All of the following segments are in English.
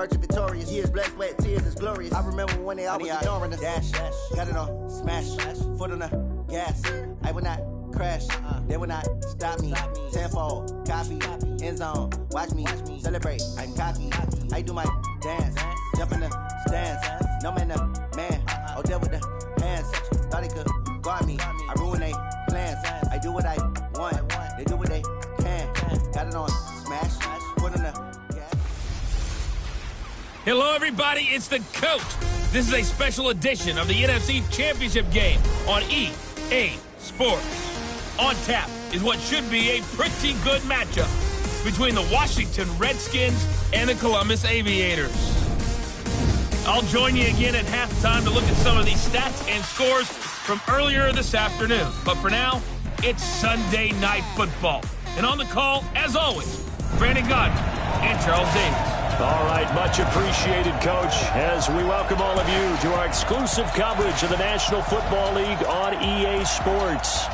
emerging victorious. Years, blood, sweat, tears is glorious. I remember when they always ignoring us. Dash, got it on, smash, foot on the gas. I will not crash, they will not stop me. Tenfold, copy, end zone, watch me celebrate. I'm cocky, I do my dance, jump in the stands. No man, man, oh, there with the hands. Thought they could guard me, I ruin they plans. I do what I want, they do what they can. Got it on, smash, foot on the gas. Hello, everybody, it's the coach. This is a special edition of the NFC Championship game on EA Sports. On tap is what should be a pretty good matchup between the Washington Redskins and the Columbus Aviators. I'll join you again at halftime to look at some of these stats and scores from earlier this afternoon. But for now, it's Sunday Night Football. And on the call, as always, Brandon Gott and Charles Davis. All right, much appreciated, Coach, as we welcome all of you to our exclusive coverage of the National Football League on EA Sports.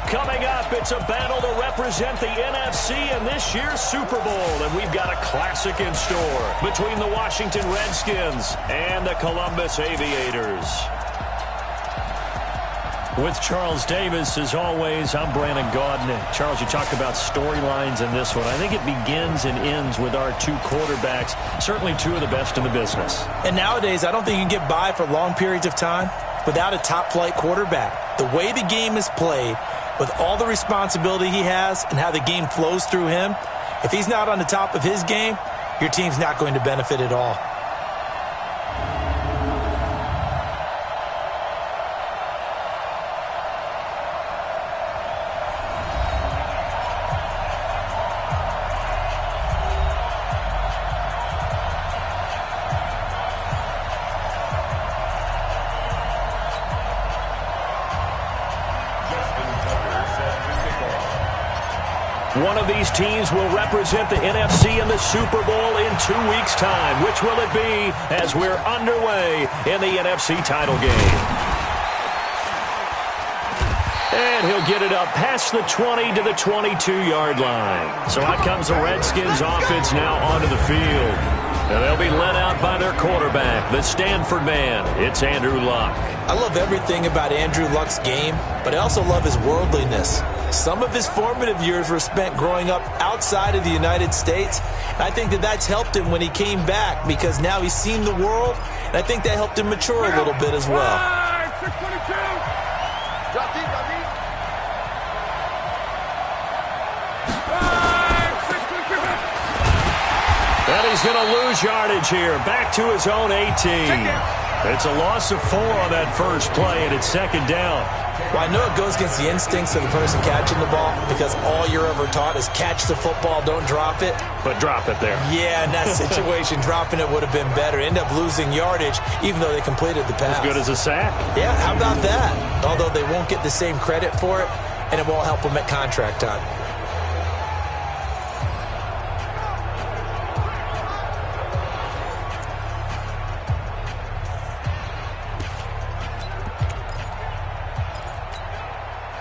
Coming up, it's a battle to represent the NFC in this year's Super Bowl, and we've got a classic in store between the Washington Redskins and the Columbus Aviators. With Charles Davis, as always, I'm Brandon Gaudin. Charles, you talked about storylines in this one. I think it begins and ends with our two quarterbacks, certainly two of the best in the business. And nowadays, I don't think you can get by for long periods of time without a top-flight quarterback. The way the game is played, with all the responsibility he has and how the game flows through him, if he's not on the top of his game, your team's not going to benefit at all. One of these teams will represent the NFC in the Super Bowl in 2 weeks' time. Which will it be as we're underway in the NFC title game? And he'll get it up past the 20 to the 22-yard line. So out comes the Redskins offense now onto the field. And they'll be led out by their quarterback, the Stanford man. It's Andrew Luck. I love everything about Andrew Luck's game, but I also love his worldliness. Some of his formative years were spent growing up outside of the United States. And I think that that's helped him when he came back because now he's seen the world, and I think that helped him mature a little bit as well. And he's going to lose yardage here. Back to his own 18. It's a loss of 4 on that first play, and it's second down. Well, I know it goes against the instincts of the person catching the ball because all you're ever taught is catch the football, don't drop it. But drop it there. Yeah, in that situation, dropping it would have been better. End up losing yardage, even though they completed the pass. As good as a sack. Yeah, how about that? Although they won't get the same credit for it, and it won't help them at contract time.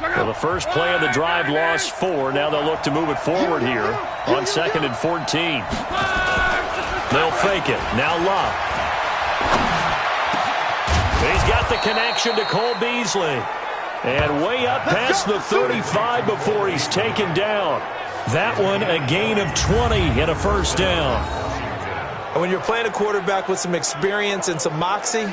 Well, the first play of the drive lost 4. Now they'll look to move it forward here on 2nd and 14. They'll fake it. Now Luck. He's got the connection to Cole Beasley. And way up past the 35 before he's taken down. That one a gain of 20 and a first down. And when you're playing a quarterback with some experience and some moxie,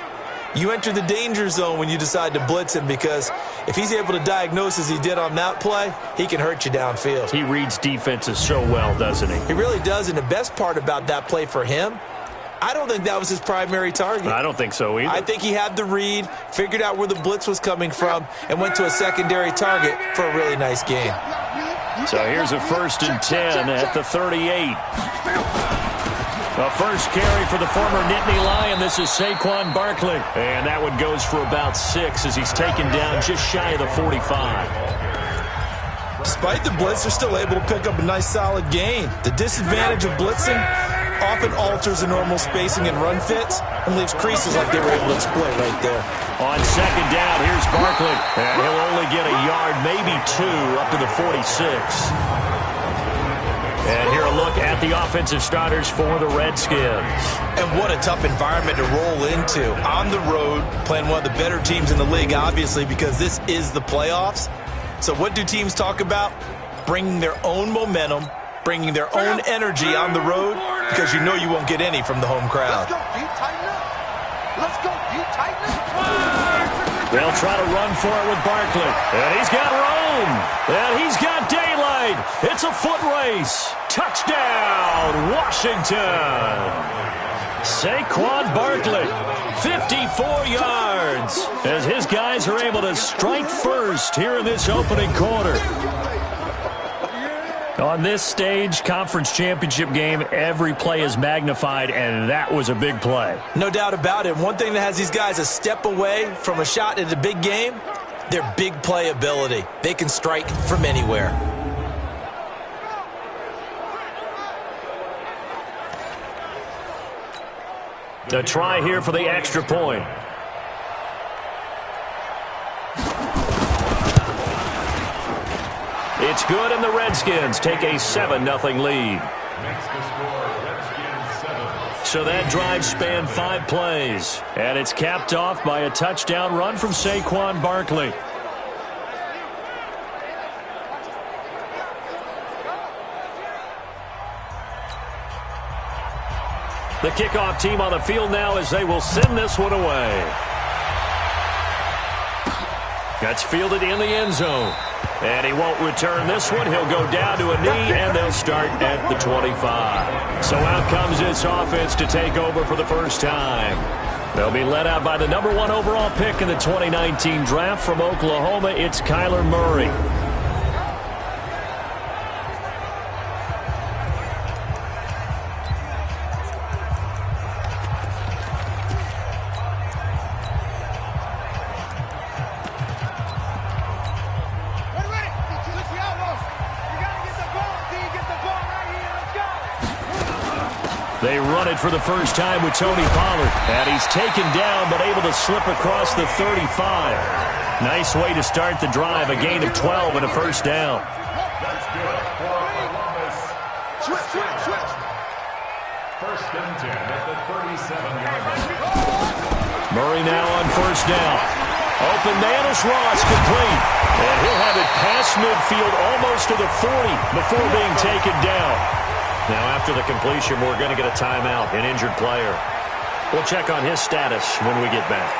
you enter the danger zone when you decide to blitz him because if he's able to diagnose as he did on that play, he can hurt you downfield. He reads defenses so well, doesn't he? He really does, and the best part about that play for him, I don't think that was his primary target. I don't think so either. I think he had the read, figured out where the blitz was coming from, and went to a secondary target for a really nice gain. So here's a 1st and 10 at the 38. The first carry for the former Nittany Lion. This is Saquon Barkley. And that one goes for about 6 as he's taken down just shy of the 45. Despite the blitz, they're still able to pick up a nice solid gain. The disadvantage of blitzing often alters the normal spacing and run fits and leaves creases like they were able to exploit right there. On 2nd down, here's Barkley. And he'll only get a yard, maybe 2, up to the 46. And here a look at the offensive starters for the Redskins. And what a tough environment to roll into. On the road, playing one of the better teams in the league, obviously, because this is the playoffs. So what do teams talk about? Bringing their own momentum, bringing their own energy on the road, because you know you won't get any from the home crowd. Let's go, you tighten up. Let's go, you tighten up. They'll try to run for it with Barkley. And he's got room. And he's got daylight. It's a foot race. Touchdown, Washington. Saquon Barkley, 54 yards, as his guys are able to strike first here in this opening quarter. On this stage, conference championship game, every play is magnified, and that was a big play. No doubt about it. One thing that has these guys a step away from a shot at a big game, their big play ability. They can strike from anywhere. A try here for the extra point. It's good, and the Redskins take a 7-0 lead. So that drive spanned 5 plays, and it's capped off by a touchdown run from Saquon Barkley. The kickoff team on the field now as they will send this one away. That's fielded in the end zone. And he won't return this one. He'll go down to a knee, and they'll start at the 25. So out comes this offense to take over for the first time. They'll be led out by the #1 overall pick in the 2019 draft from Oklahoma. It's Kyler Murray. They run it for the first time with Tony Pollard. And he's taken down but able to slip across the 35. Nice way to start the drive. A gain of 12 and a first down. Switch. First and 10 at the 37-yard line. Murray now on first down. Open man is Ross, complete. And he'll have it past midfield almost to the 40 before being taken down. Now, after the completion, we're going to get a timeout, an injured player. We'll check on his status when we get back.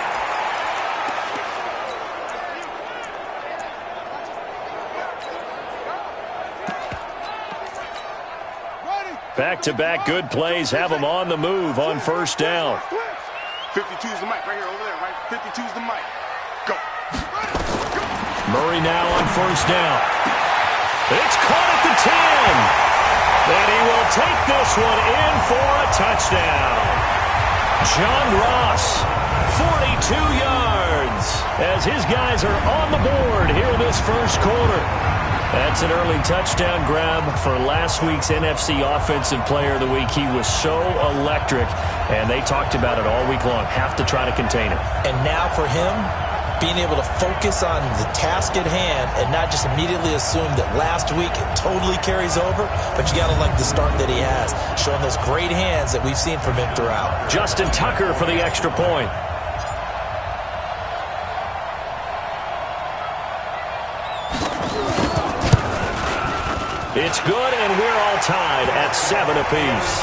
Back-to-back good plays have them on the move on first down. 52's the mic right here, over there, right? 52's the mic. Go. Murray now on first down. It's caught at the 10. And he will take this one in for a touchdown. John Ross, 42 yards, as his guys are on the board here in this first quarter. That's an early touchdown grab for last week's NFC Offensive Player of the Week. He was so electric, and they talked about it all week long. Have to try to contain him. And now for him, being able to focus on the task at hand and not just immediately assume that last week it totally carries over, but you got to like the start that he has, showing those great hands that we've seen from him throughout. Justin Tucker for the extra point. It's good, and we're all tied at 7 apiece.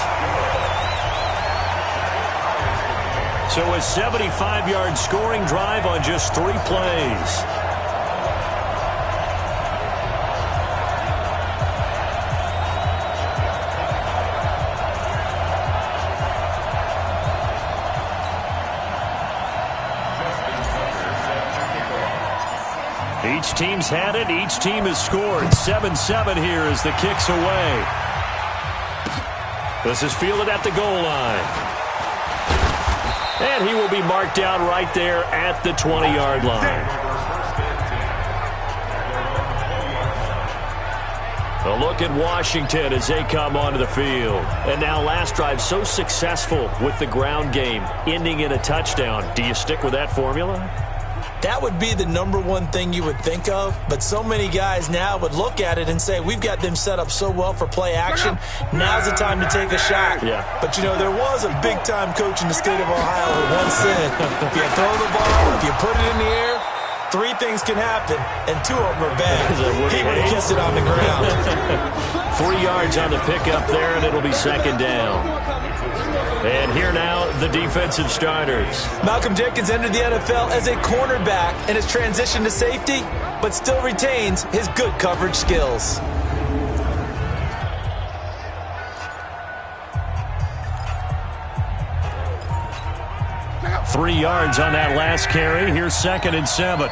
So a 75-yard scoring drive on just 3 plays. Each team's had it. Each team has scored. 7-7 here as the kick's away. This is fielded at the goal line. And he will be marked down right there at the 20-yard line. A look at Washington as they come onto the field. And now last drive so successful with the ground game, ending in a touchdown. Do you stick with that formula? That would be the #1 thing you would think of, but so many guys now would look at it and say, we've got them set up so well for play action, now's the time to take a shot. Yeah. But, you know, there was a big-time coach in the state of Ohio who once said, if you throw the ball, if you put it in the air, 3 things can happen, and 2 of them are bad. He would have kissed it on the ground. 3 yards on the pickup there, and it'll be second down. And here now, the defensive starters. Malcolm Jenkins entered the NFL as a cornerback and has transitioned to safety, but still retains his good coverage skills. Three yards on that last carry. Here's 2nd and 7.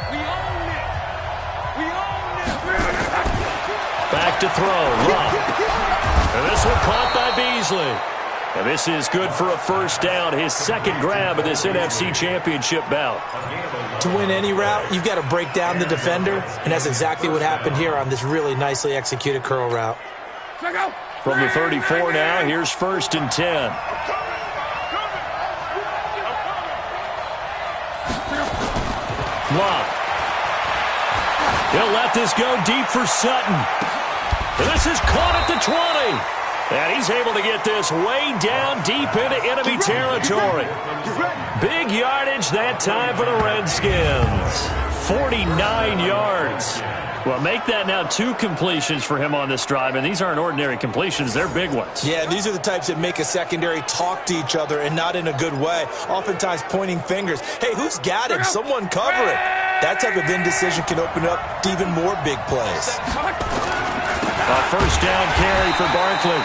Back to throw. Love. And this one caught by Beasley. And this is good for a first down. His 2nd grab of this NFC Championship bout. To win any route, you've got to break down the defender, and that's exactly what happened here on this really nicely executed curl route. From the 34 now, here's 1st and 10. Love. He'll let this go deep for Sutton. And this is caught at the 20. And he's able to get this way down deep into enemy territory. Big yardage that time for the Redskins. 49 yards. Well, make that now 2 completions for him on this drive, and these aren't ordinary completions. They're big ones. Yeah, these are the types that make a secondary talk to each other and not in a good way. Oftentimes pointing fingers. Hey, who's got him? Someone cover it. That type of indecision can open up to even more big plays. A first down carry for Barkley.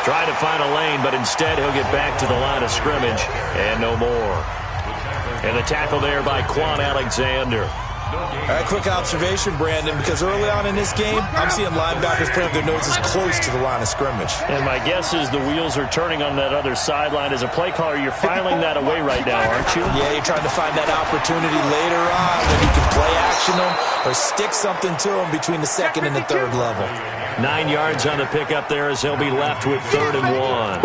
Trying to find a lane, but instead he'll get back to the line of scrimmage and no more. And the tackle there by Quan Alexander. All right, quick observation, Brandon, because early on in this game, I'm seeing linebackers putting their noses close to the line of scrimmage. And my guess is the wheels are turning on that other sideline. As a play caller, you're filing that away right now, aren't you? Yeah, you're trying to find that opportunity later on when you can play action them or stick something to them between the 2nd and the 3rd level. 9 yards on the pickup there as they'll be left with 3rd and 1.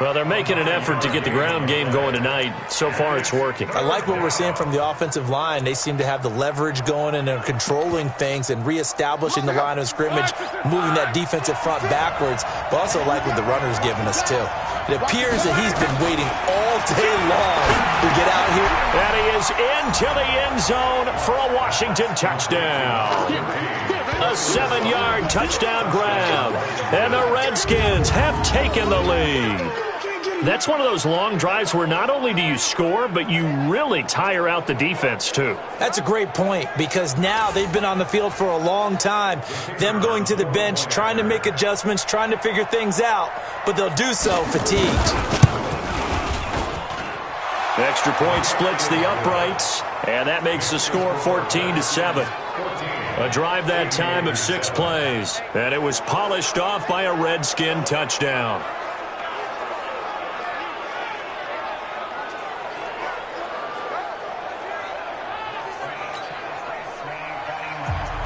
Well, they're making an effort to get the ground game going tonight. So far, it's working. I like what we're seeing from the offensive line. They seem to have the leverage going and they're controlling things and reestablishing the line of scrimmage, moving that defensive front backwards. But also like what the runner's giving us, too. It appears that he's been waiting all day long to get out here. And he is into the end zone for a Washington touchdown. A 7-yard touchdown grab. And the Redskins have taken the lead. That's one of those long drives where not only do you score, but you really tire out the defense, too. That's a great point, because now they've been on the field for a long time. Them going to the bench, trying to make adjustments, trying to figure things out, but they'll do so fatigued. The extra point splits the uprights, and that makes the score 14-7. A drive that time of 6 plays, and it was polished off by a Redskin touchdown.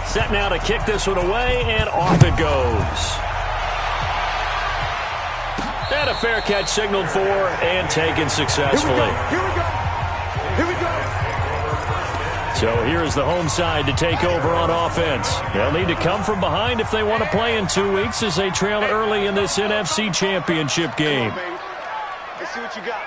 Set now to kick this one away, and off it goes. And a fair catch signaled for and taken successfully. Here we go. Here we go. So here's the home side to take over on offense. They'll need to come from behind if they want to play in 2 weeks as they trail early in this NFC Championship game. Let's see what you got.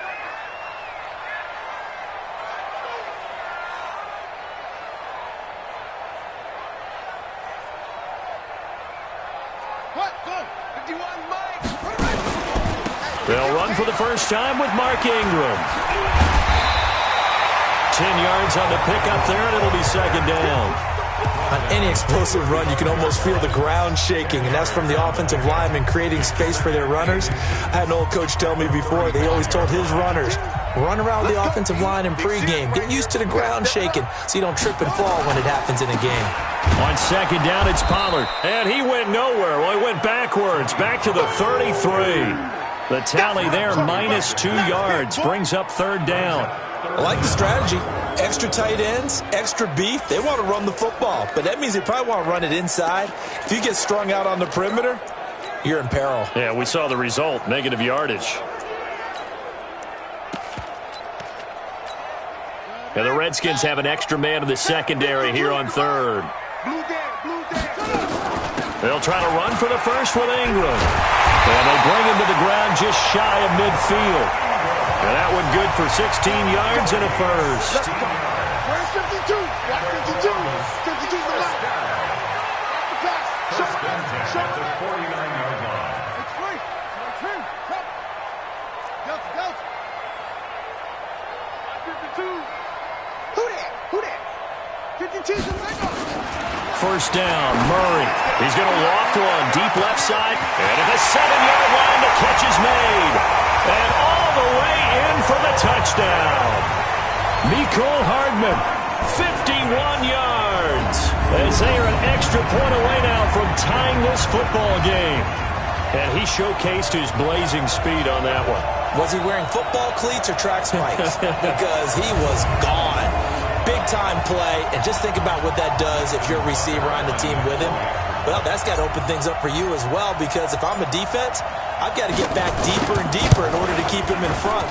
They'll run for the first time with Mark Ingram. 10 yards on the pickup there, and it'll be second down. On any explosive run, you can almost feel the ground shaking, and that's from the offensive linemen creating space for their runners. I had an old coach tell me before, they always told his runners, run around the offensive line in pregame. Get used to the ground shaking so you don't trip and fall when it happens in a game. On second down, it's Pollard. And he went nowhere. Well, he went backwards, back to the 33. The tally there, minus 2 yards, brings up third down. I like the strategy. Extra tight ends, extra beef. They want to run the football, but that means they probably want to run it inside. If you get strung out on the perimeter, you're in peril. Yeah, we saw the result, negative yardage. And the Redskins have an extra man in the secondary here on third. They'll try to run for the first with Ingram. And they bring him to the ground just shy of midfield. And that one good for 16 yards and a first. Where's 52? 52. 52's the left. First and 10 at the 49-yard line. It's free. It's free. Delta. 52. Who that? 52's the left. First down, Murray. He's going to loft one deep left side. And at the 7-yard line, the catch is made. And all the way in for the touchdown. Mecole Hardman, 51 yards. As they are an extra point away now from tying this football game. And he showcased his blazing speed on that one. Was he wearing football cleats or track spikes? Because he was gone. Big-time play, and just think about what that does if you're a receiver on the team with him. Well, that's got to open things up for you as well, because if I'm a defense, I've got to get back deeper and deeper in order to keep him in front.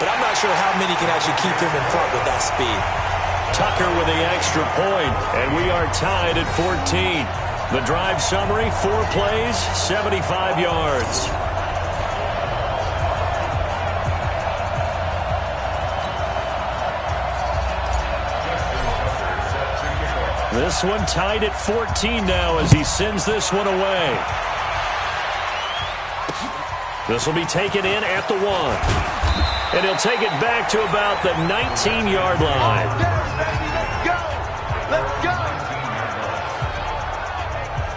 But I'm not sure how many can actually keep him in front with that speed. Tucker with the extra point, and we are tied at 14. The drive summary, 4 plays, 75 yards. This one tied at 14 now as he sends this one away. This will be taken in at the 1. And he'll take it back to about the 19-yard line. Let's go.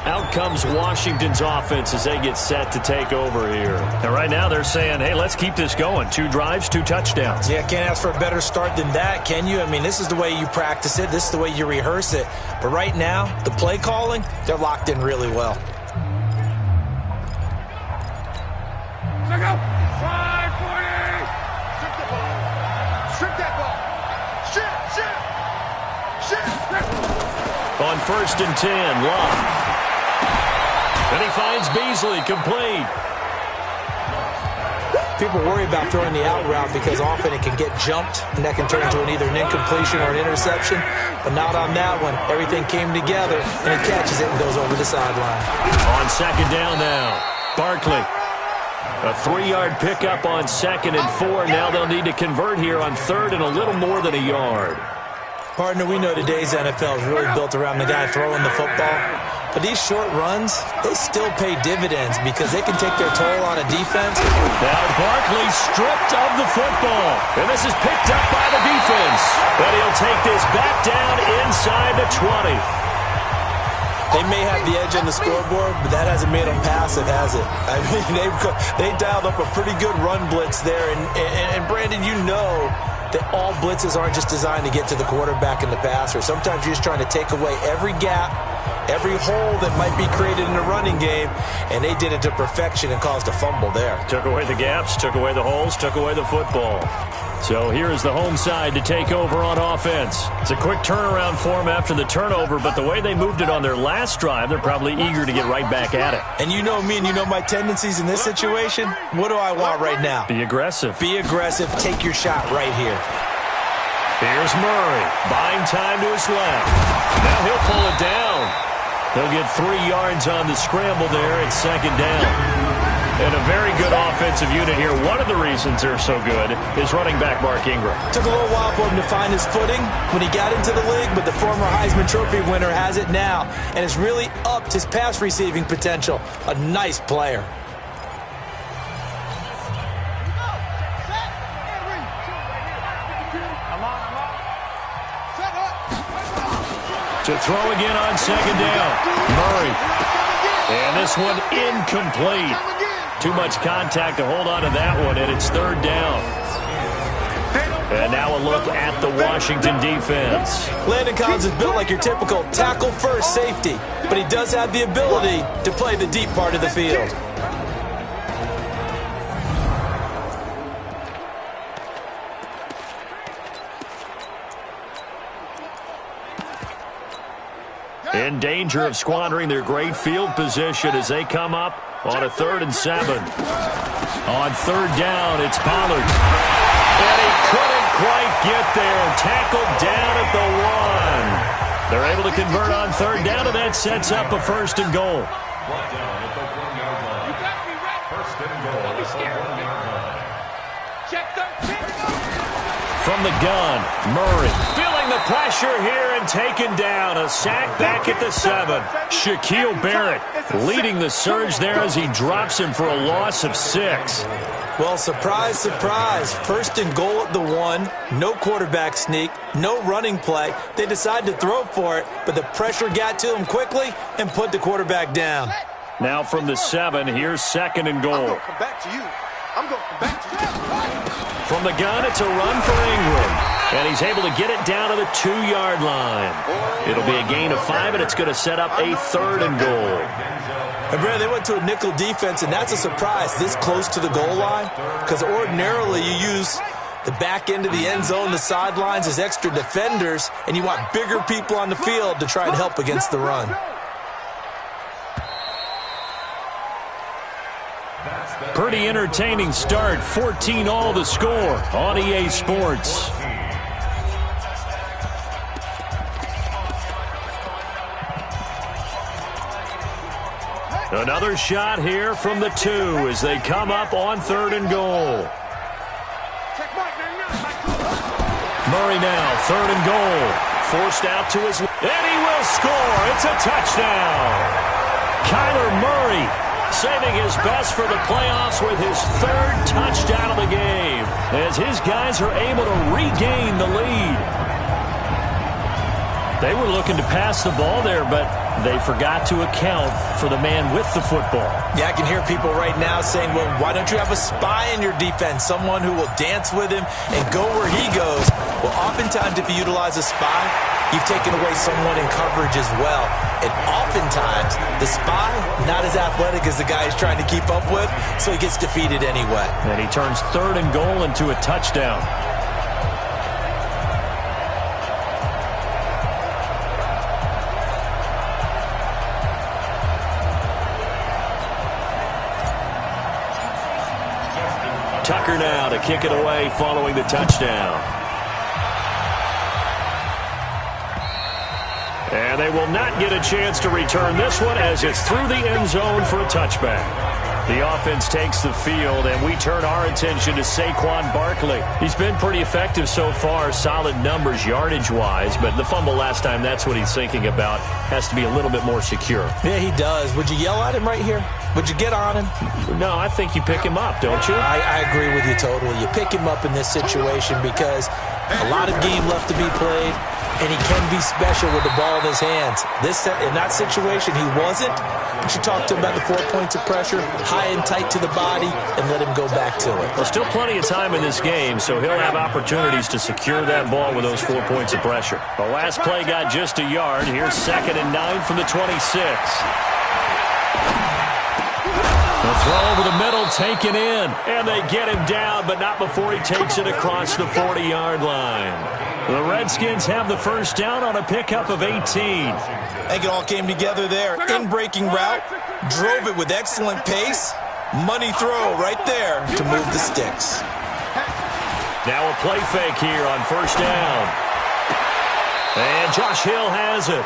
Out comes Washington's offense as they get set to take over here. And right now they're saying, hey, let's keep this going. 2 drives, 2 touchdowns. Yeah, can't ask for a better start than that, can you? I mean, this is the way you practice it. This is the way you rehearse it. But right now, the play calling, they're locked in really well. Check out. 540. Strip the ball. Strip that ball. Strip. On first and 10, Love. And he finds Beasley complete. People worry about throwing the out route because often it can get jumped, and that can turn into either an incompletion or an interception. But not on that one. Everything came together, and he catches it and goes over the sideline. On second down now, Barkley. A 3-yard pickup on second and 4. Now they'll need to convert here on third and a little more than a yard. Partner, we know today's NFL is really built around the guy throwing the football. But these short runs, they still pay dividends because they can take their toll on a defense. Now Barkley stripped of the football. And this is picked up by the defense. But he'll take this back down inside the 20. They may have the edge on the scoreboard, but that hasn't made them passive, has it? I mean, they dialed up a pretty good run blitz there. And Brandon, you know that all blitzes aren't just designed to get to the quarterback and the passer. Sometimes you're just trying to take away every gap, every hole that might be created in the running game, and they did it to perfection and caused a fumble there. Took away the gaps, took away the holes, took away the football. So here is the home side to take over on offense. It's a quick turnaround for them after the turnover, but the way they moved it on their last drive, they're probably eager to get right back at it. And you know me and you know my tendencies in this situation. What do I want right now? Be aggressive. Be aggressive. Take your shot right here. Here's Murray, buying time to his left. Now he'll pull it down. He'll get 3 yards on the scramble there at second down. And a very good offensive unit here. One of the reasons they're so good is running back Mark Ingram. Took a little while for him to find his footing when he got into the league, but the former Heisman Trophy winner has it now and has really upped his pass receiving potential. A nice player. To throw again on second down. Murray. And this one incomplete. Too much contact to hold on to that one, and it's third down. And now a look at the Washington defense. Landon Collins is built like your typical tackle-first safety, but he does have the ability to play the deep part of the field. In danger of squandering their great field position as they come up on a 3rd and 7. On third down, it's Pollard. And he couldn't quite get there. Tackled down at the 1. They're able to convert on third down, and that sets up a first and goal. From the gun, Murray feeling the pressure here and taken down. A sack back at the 7. Shaquille Barrett leading the surge there as he drops him for a loss of 6. Well, surprise, surprise. First and goal at the 1. No quarterback sneak, no running play. They decide to throw for it, but the pressure got to him quickly and put the quarterback down. Now from the 7, here's second and goal. I'm going to come back to you. I'm going to come back to you. From the gun, it's a run for Ingram. And he's able to get it down to the 2-yard line. It'll be a gain of 5, and it's going to set up a third and goal. And Brad, they went to a nickel defense, and that's a surprise this close to the goal line. Because ordinarily you use the back end of the end zone, the sidelines as extra defenders, and you want bigger people on the field to try and help against the run. Pretty entertaining start. 14-all the score on EA Sports. Another shot here from the 2 as they come up on third and goal. Murray now, third and goal. Forced out to his... And he will score. It's a touchdown. Kyler Murray saving his best for the playoffs with his 3rd touchdown of the game as his guys are able to regain the lead. They were looking to pass the ball there, but they forgot to account for the man with the football. Yeah, I can hear people right now saying, well, why don't you have a spy in your defense, someone who will dance with him and go where he goes? Well, oftentimes if you utilize a spy, you've taken away someone in coverage as well. And oftentimes, the spy, not as athletic as the guy he's trying to keep up with, so he gets defeated anyway. And he turns third and goal into a touchdown. Tucker now to kick it away following the touchdown. And they will not get a chance to return this one as it's through the end zone for a touchback. The offense takes the field, and we turn our attention to Saquon Barkley. He's been pretty effective so far, solid numbers yardage-wise, but the fumble last time, that's what he's thinking about. Has to be a little bit more secure. Yeah, he does. Would you yell at him right here? Would you get on him? No, I think you pick him up, don't you? I agree with you totally. You pick him up in this situation because a lot of game left to be played, and he can be special with the ball in his hands. In that situation, he wasn't. You should talk to him about the 4 points of pressure, high and tight to the body, and let him go back to it. Well, still plenty of time in this game, so he'll have opportunities to secure that ball with those 4 points of pressure. The last play got just a yard. Here's 2nd and 9 from the 26. The throw over the middle, taken in, and they get him down, but not before he takes it across the 40-yard line. The Redskins have the first down on a pickup of 18. I think it all came together there. In-breaking route, drove it with excellent pace. Money throw right there to move the sticks. Now a play fake here on first down. And Josh Hill has it.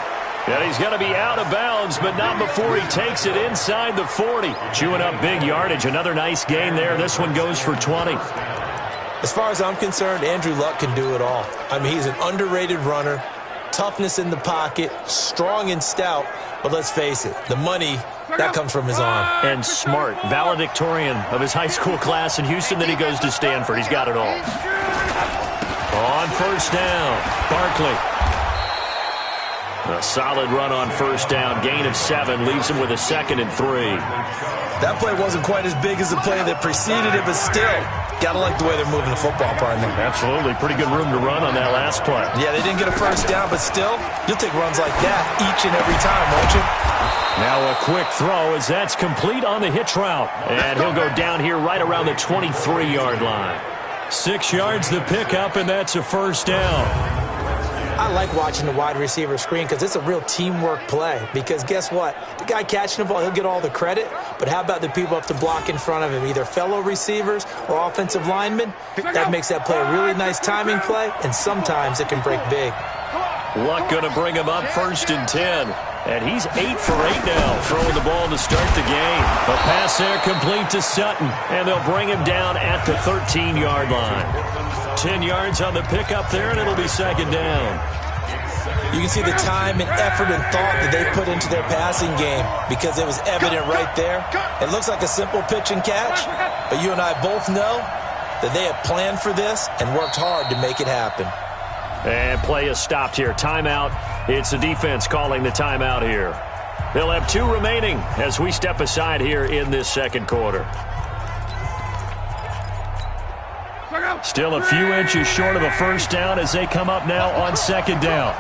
And he's going to be out of bounds, but not before he takes it inside the 40. Chewing up big yardage. Another nice gain there. This one goes for 20. As far as I'm concerned, Andrew Luck can do it all. I mean, he's an underrated runner. Toughness in the pocket, strong and stout. But let's face it, the money, that comes from his arm. And smart, valedictorian of his high school class in Houston. Then he goes to Stanford. He's got it all. On first down, Barkley. A solid run on first down. Gain of 7 leaves him with a 2nd and 3. That play wasn't quite as big as the play that preceded it, but still, gotta like the way they're moving the football, partner. Absolutely. Pretty good room to run on that last play. Yeah, they didn't get a first down, but still, you'll take runs like that each and every time, won't you? Now a quick throw as that's complete on the hitch route. And he'll go down here right around the 23-yard line. 6 yards the pickup, and that's a first down. I like watching the wide receiver screen because it's a real teamwork play. Because guess what? The guy catching the ball, he'll get all the credit. But how about the people up to block in front of him, either fellow receivers or offensive linemen? That makes that play a really nice timing play, and sometimes it can break big. Luck going to bring him up 1st and 10. And he's 8 for 8 now, throwing the ball to start the game. A pass there complete to Sutton, and they'll bring him down at the 13-yard line. 10 yards on the pickup there, and it'll be 2nd down. You can see the time and effort and thought that they put into their passing game because it was evident right there. It looks like a simple pitch and catch, but you and I both know that they have planned for this and worked hard to make it happen. And play is stopped here. Timeout. It's the defense calling the timeout here. They'll have 2 remaining as we step aside here in this 2nd quarter. Still a few inches short of a 1st down as they come up now on 2nd down.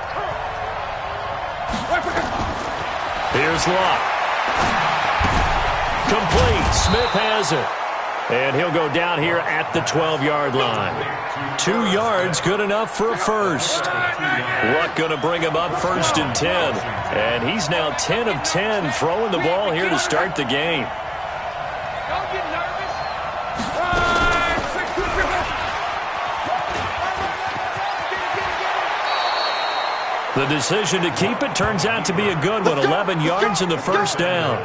Here's Luck. Complete. Smith has it. And he'll go down here at the 12-yard line. 2 yards, good enough for a first. Luck going to bring him up 1st and 10. And he's now 10 of 10 throwing the ball here to start the game. Don't get nervous. The decision to keep it turns out to be a good one. 11 yards in the 1st down.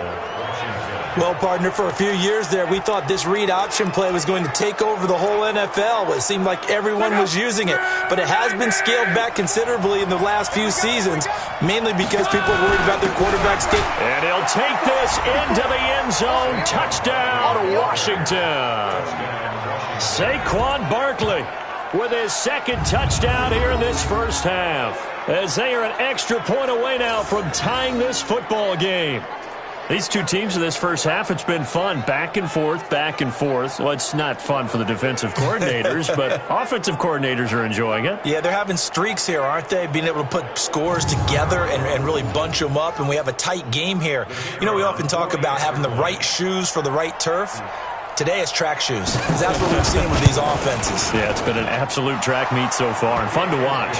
Well, partner, for a few years there, we thought this read option play was going to take over the whole NFL. It seemed like everyone was using it. But it has been scaled back considerably in the last few seasons, mainly because people are worried about their quarterback state. And he'll take this into the end zone. Touchdown, Washington. Saquon Barkley with his 2nd touchdown here in this 1st half, as they are an extra point away now from tying this football game. These 2 teams in this 1st half, it's been fun. Back and forth, back and forth. Well, it's not fun for the defensive coordinators, but offensive coordinators are enjoying it. Yeah, they're having streaks here, aren't they? Being able to put scores together and really bunch them up, and we have a tight game here. You know, we often talk about having the right shoes for the right turf. Today it's track shoes. That's what we've seen with these offenses. Yeah, it's been an absolute track meet so far, and fun to watch.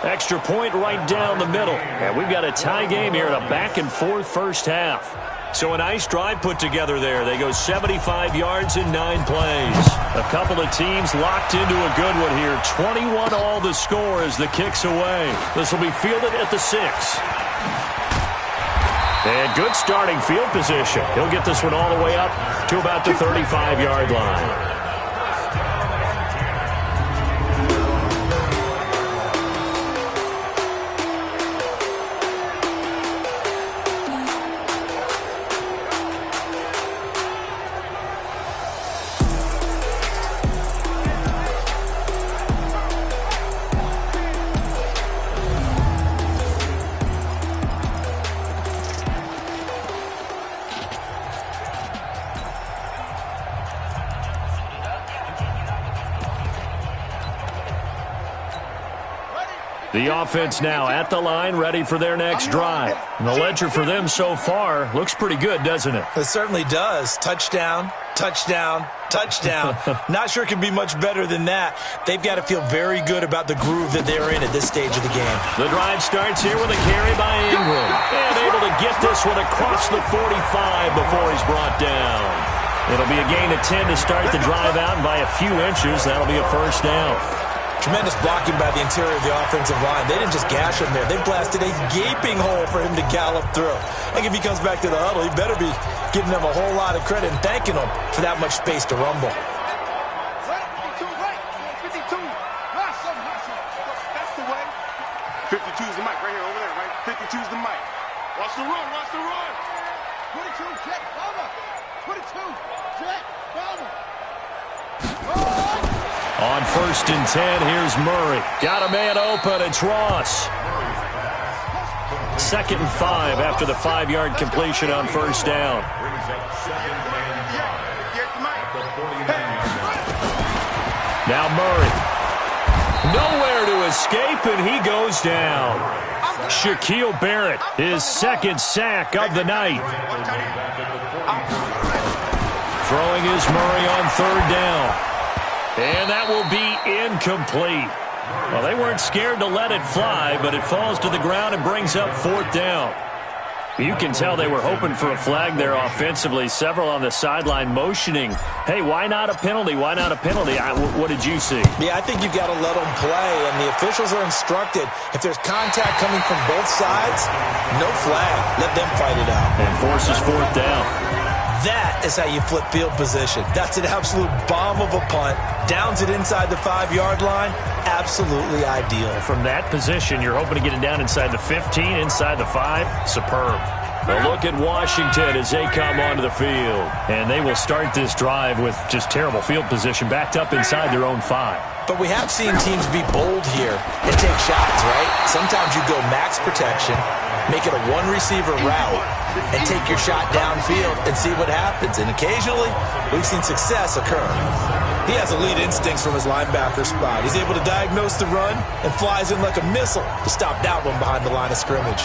Extra point right down the middle. And we've got a tie game here in a back-and-forth 1st half. So a nice drive put together there. They go 75 yards in 9 plays. A couple of teams locked into a good one here. 21 all the score as the kick's away. This will be fielded at the 6. And good starting field position. He'll get this one all the way up to about the 35-yard line. The offense now at the line, ready for their next drive. And the ledger for them so far looks pretty good, doesn't it? It certainly does. Touchdown, touchdown, touchdown. Not sure it can be much better than that. They've got to feel very good about the groove that they're in at this stage of the game. The drive starts here with a carry by Ingram. And able to get this one across the 45 before he's brought down. It'll be a gain of 10 to start the drive out, and by a few inches, that'll be a 1st down. Tremendous blocking by the interior of the offensive line. They didn't just gash him there. They blasted a gaping hole for him to gallop through. I think if he comes back to the huddle, he better be giving them a whole lot of credit and thanking them for that much space to rumble. 52. That's the way. 52 is the mic right here, over there, right? 52 is the mic. Watch the run, watch the run. 22, jet, bomber. 22, jet, bomber. On 1st and 10, here's Murray. Got a man open, it's Ross. 2nd and 5 after the 5-yard completion on 1st down. Now Murray. Nowhere to escape, and he goes down. Shaquille Barrett, his 2nd sack of the night. Throwing is Murray on 3rd down. And that will be incomplete. Well, they weren't scared to let it fly, but it falls to the ground and brings up 4th down. You can tell they were hoping for a flag there offensively. Several on the sideline motioning, hey, why not a penalty? Why not a penalty? What did you see? Yeah, I think you've got to let them play, and the officials are instructed. If there's contact coming from both sides, no flag. Let them fight it out. And forces 4th down. That is how you flip field position. That's an absolute bomb of a punt. Downs it inside the 5-yard line. Absolutely ideal. From that position, you're hoping to get it down inside the 15, inside the 5. Superb. A look at Washington as they come onto the field. And they will start this drive with just terrible field position, backed up inside their own 5. But we have seen teams be bold here and take shots, right? Sometimes you go max protection, make it a one-receiver route, and take your shot downfield and see what happens. And occasionally, we've seen success occur. He has elite instincts from his linebacker spot. He's able to diagnose the run and flies in like a missile to stop that one behind the line of scrimmage.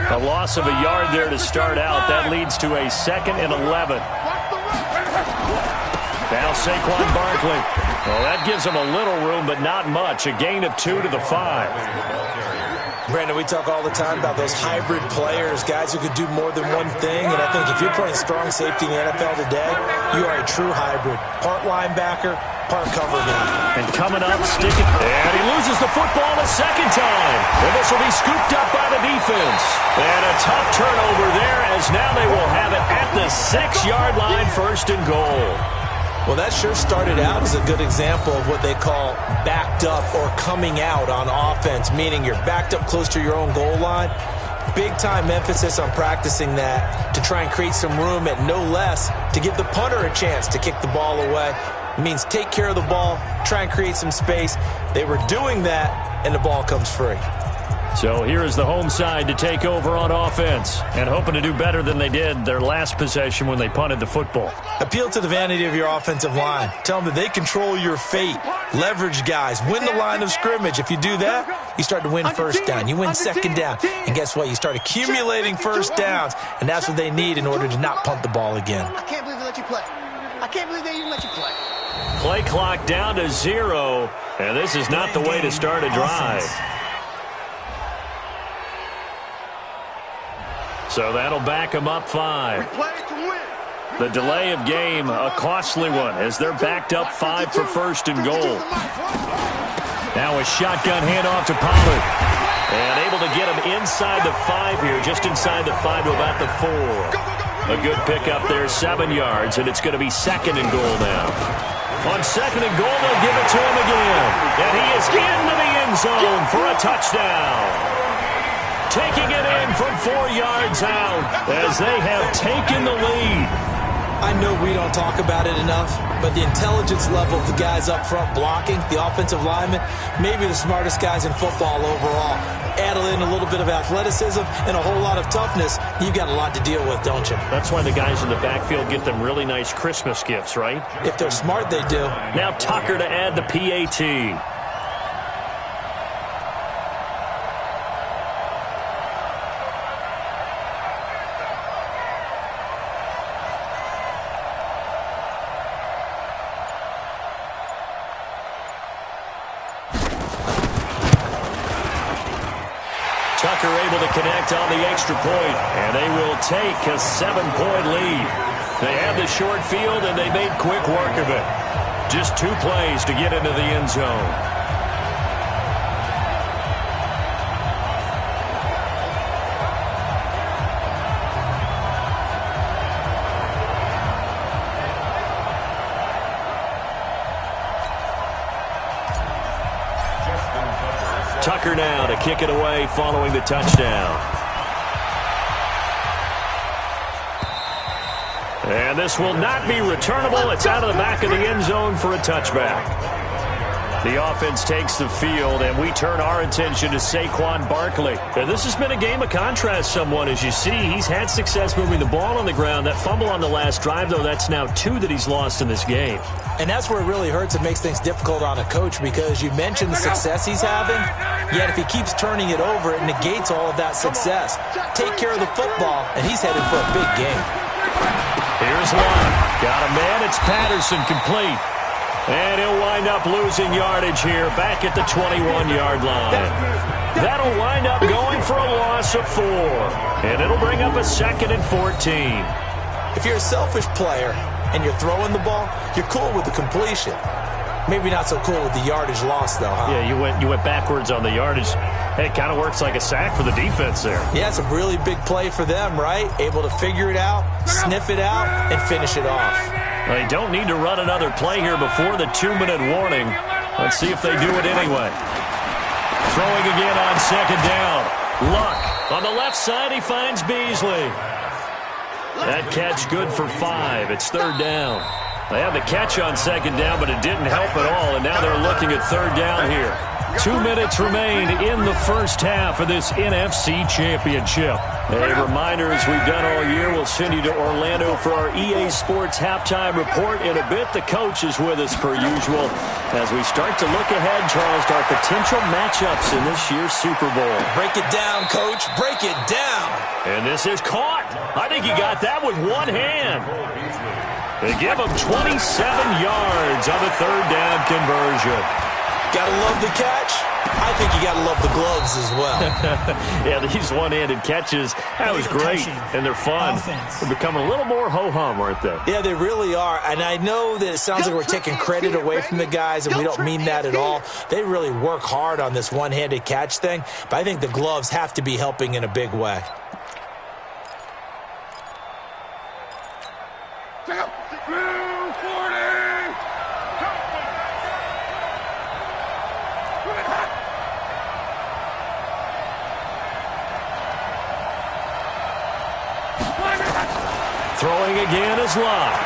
A loss of a yard there to start out. That leads to a 2nd and 11. Now Saquon Barkley. Well, that gives him a little room, but not much. A gain of 2 to the 5. Brandon, we talk all the time about those hybrid players, guys who could do more than one thing. And I think if you're playing strong safety in the NFL today, you are a true hybrid. Part linebacker, part cover guy. And coming up, sticking. And he loses the football a second time. And this will be scooped up by the defense. And a tough turnover there as now they will have it at the 6-yard line, 1st and goal. Well, that sure started out as a good example of what they call backed up or coming out on offense, meaning you're backed up close to your own goal line. Big-time emphasis on practicing that to try and create some room at no less to give the punter a chance to kick the ball away. It means take care of the ball, try and create some space. They were doing that, and the ball comes free. So here is the home side to take over on offense and hoping to do better than they did their last possession when they punted the football. Appeal to the vanity of your offensive line. Tell them that they control your fate. Leverage guys. Win the line of scrimmage. If you do that, you start to win 1st down. You win 2nd down. And guess what? You start accumulating 1st downs. And that's what they need in order to not punt the ball again. I can't believe they let you play. I can't believe they even let you play. Play clock down to 0. And this is not the way to start a drive. So that'll back them up 5. The delay of game, a costly one, as they're backed up 5 for 1st and goal. Now a shotgun handoff to Pollard. And able to get him inside the 5 here, just inside the 5 to about the 4. A good pickup there, 7 yards, and it's going to be 2nd and goal now. On 2nd and goal, they'll give it to him again. And he is into the end zone for a touchdown. Taking it in from 4 yards out as they have taken the lead. I know we don't talk about it enough, but the intelligence level of the guys up front blocking, the offensive linemen, maybe the smartest guys in football overall. Add in a little bit of athleticism and a whole lot of toughness, you've got a lot to deal with, don't you? That's why the guys in the backfield get them really nice Christmas gifts, right? If they're smart, they do. Now Tucker to add the PAT. Tucker able to connect on the extra point, and they will take a 7-point lead. They had the short field, and they made quick work of it. Just 2 plays to get into the end zone. Tucker now to kick it away following the touchdown. And this will not be returnable. It's out of the back of the end zone for a touchback. The offense takes the field, and we turn our attention to Saquon Barkley. And this has been a game of contrast somewhat. As you see, he's had success moving the ball on the ground. That fumble on the last drive, though, that's now 2 that he's lost in this game. And that's where it really hurts. It makes things difficult on a coach because you mentioned the success he's having, yet if he keeps turning it over, it negates all of that success. Take care of the football, and he's headed for a big game. Here's one. Got a man. It's Patterson, complete. And he'll wind up losing yardage here back at the 21-yard line. That'll wind up going for a loss of 4. And it'll bring up a 2nd and 14. If you're a selfish player and you're throwing the ball, you're cool with the completion. Maybe not so cool with the yardage loss, though, huh? Yeah, you went backwards on the yardage. Hey, it kind of works like a sack for the defense there. Yeah, it's a really big play for them, right? Able to figure it out, sniff it out, and finish it off. They don't need to run another play here before the 2-minute warning. Let's see if they do it anyway. Throwing again on 2nd down. Luck on the left side. He finds Beasley. That catch good for 5. It's 3rd down. They had the catch on 2nd down, but it didn't help at all, and now they're looking at 3rd down here. 2 minutes remain in the first half of this NFC Championship. A reminder, as we've done all year, we'll send you to Orlando for our EA Sports halftime report. In a bit, the coach is with us per usual as we start to look ahead, Charles, to our potential matchups in this year's Super Bowl. Break it down, Coach. Break it down. And this is caught. I think he got that with one hand. They give him 27 yards on the 3rd down conversion. Gotta love the catch. I think you gotta love the gloves as well. Yeah, these one-handed catches, that was great, and they're fun. They're becoming a little more ho-hum, aren't they? Yeah, they really are, and I know that it sounds like we're taking credit away from the guys, and we don't mean that at all. They really work hard on this one-handed catch thing, but I think the gloves have to be helping in a big way. Throwing again is Locke.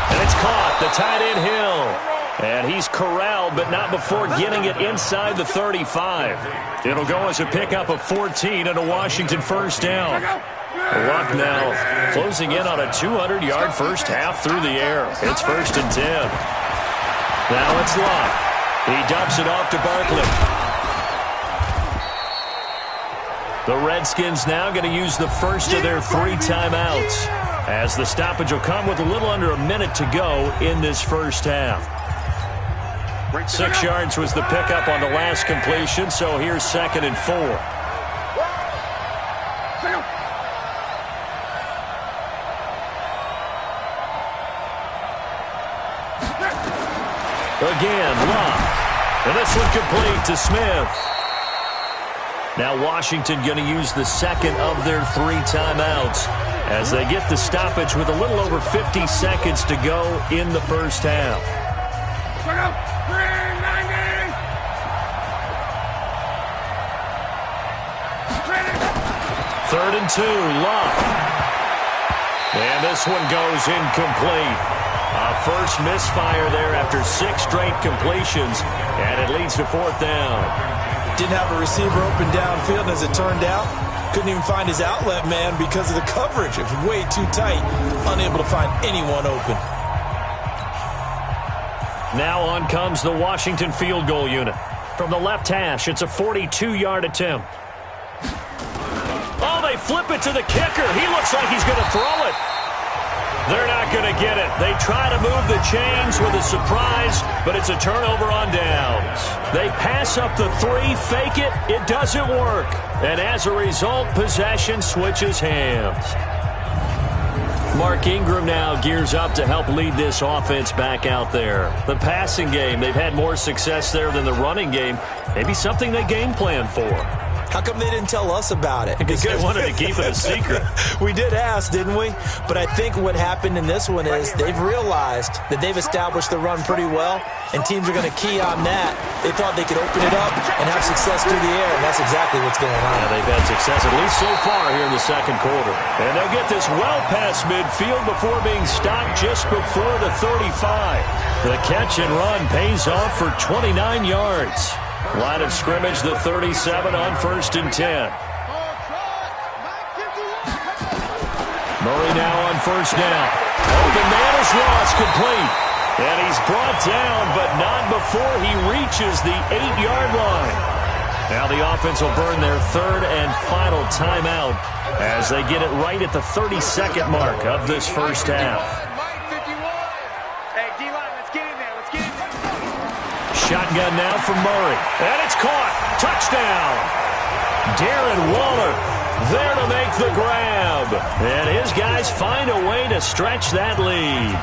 And it's caught. The tight end Hill. And he's corralled, but not before getting it inside the 35. It'll go as a pickup of 14 and a Washington 1st down. Luck now closing in on a 200-yard first half through the air. It's 1st and 10. Now it's Luck. He dumps it off to Barkley. The Redskins now going to use the first of their 3 timeouts, as the stoppage will come with a little under a minute to go in this first half. 6 yards was the pickup on the last completion, so here's 2nd and 4. Again, Locke. And this one complete to Smith. Now Washington going to use the 2nd of their 3 timeouts as they get the stoppage with a little over 50 seconds to go in the first half. 3rd and 2, Locke. And this one goes incomplete. A first misfire there after 6 straight completions, and it leads to 4th down. Didn't have a receiver open downfield, as it turned out. Couldn't even find his outlet man because of the coverage. It was way too tight. Unable to find anyone open. Now on comes the Washington field goal unit. From the left hash, it's a 42-yard attempt. Oh, they flip it to the kicker. He looks like he's going to throw it. They're not going to get it. They try to move the chains with a surprise, but it's a turnover on downs. They pass up the 3, fake it. It doesn't work. And as a result, possession switches hands. Mark Ingram now gears up to help lead this offense back out there. The passing game, they've had more success there than the running game. Maybe something they game plan for. How come they didn't tell us about it? Because they wanted to keep it a secret. We did ask, didn't we? But I think what happened in this one is they've realized that they've established the run pretty well, and teams are going to key on that. They thought they could open it up and have success through the air, and that's exactly what's going on. Yeah, they've had success, at least so far here in the 2nd quarter. And they'll get this well past midfield before being stopped just before the 35. The catch and run pays off for 29 yards. Line of scrimmage, the 37 on 1st and 10. Murray now on 1st down. Open man is lost, complete. And he's brought down, but not before he reaches the 8-yard line. Now the offense will burn their third and final timeout as they get it right at the 32nd mark of this first half. Hey, D-line, let's get in there. Let's get in there. Shotgun now from Murray. And it's caught. Touchdown. Darren Waller there to make the grab. And his guys find a way to stretch that lead.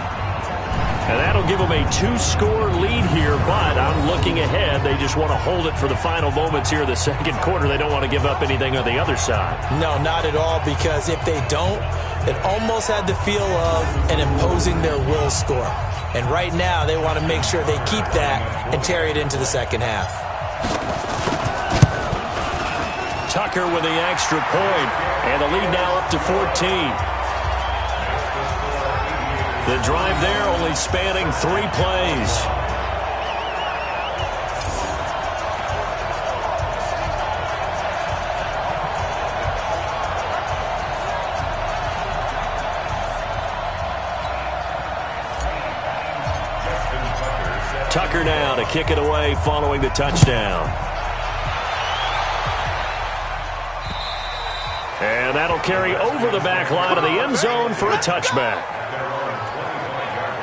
And that'll give them a 2-score lead here, but I'm looking ahead. They just want to hold it for the final moments here in the second quarter. They don't want to give up anything on the other side. No, not at all, because if they don't, it almost had the feel of an imposing their will score. And right now, they want to make sure they keep that and carry it into the second half. Tucker with the extra point, and the lead now up to 14. The drive there only spanning 3 plays. Tucker now to kick it away following the touchdown. And that'll carry over the back line of the end zone for a touchback.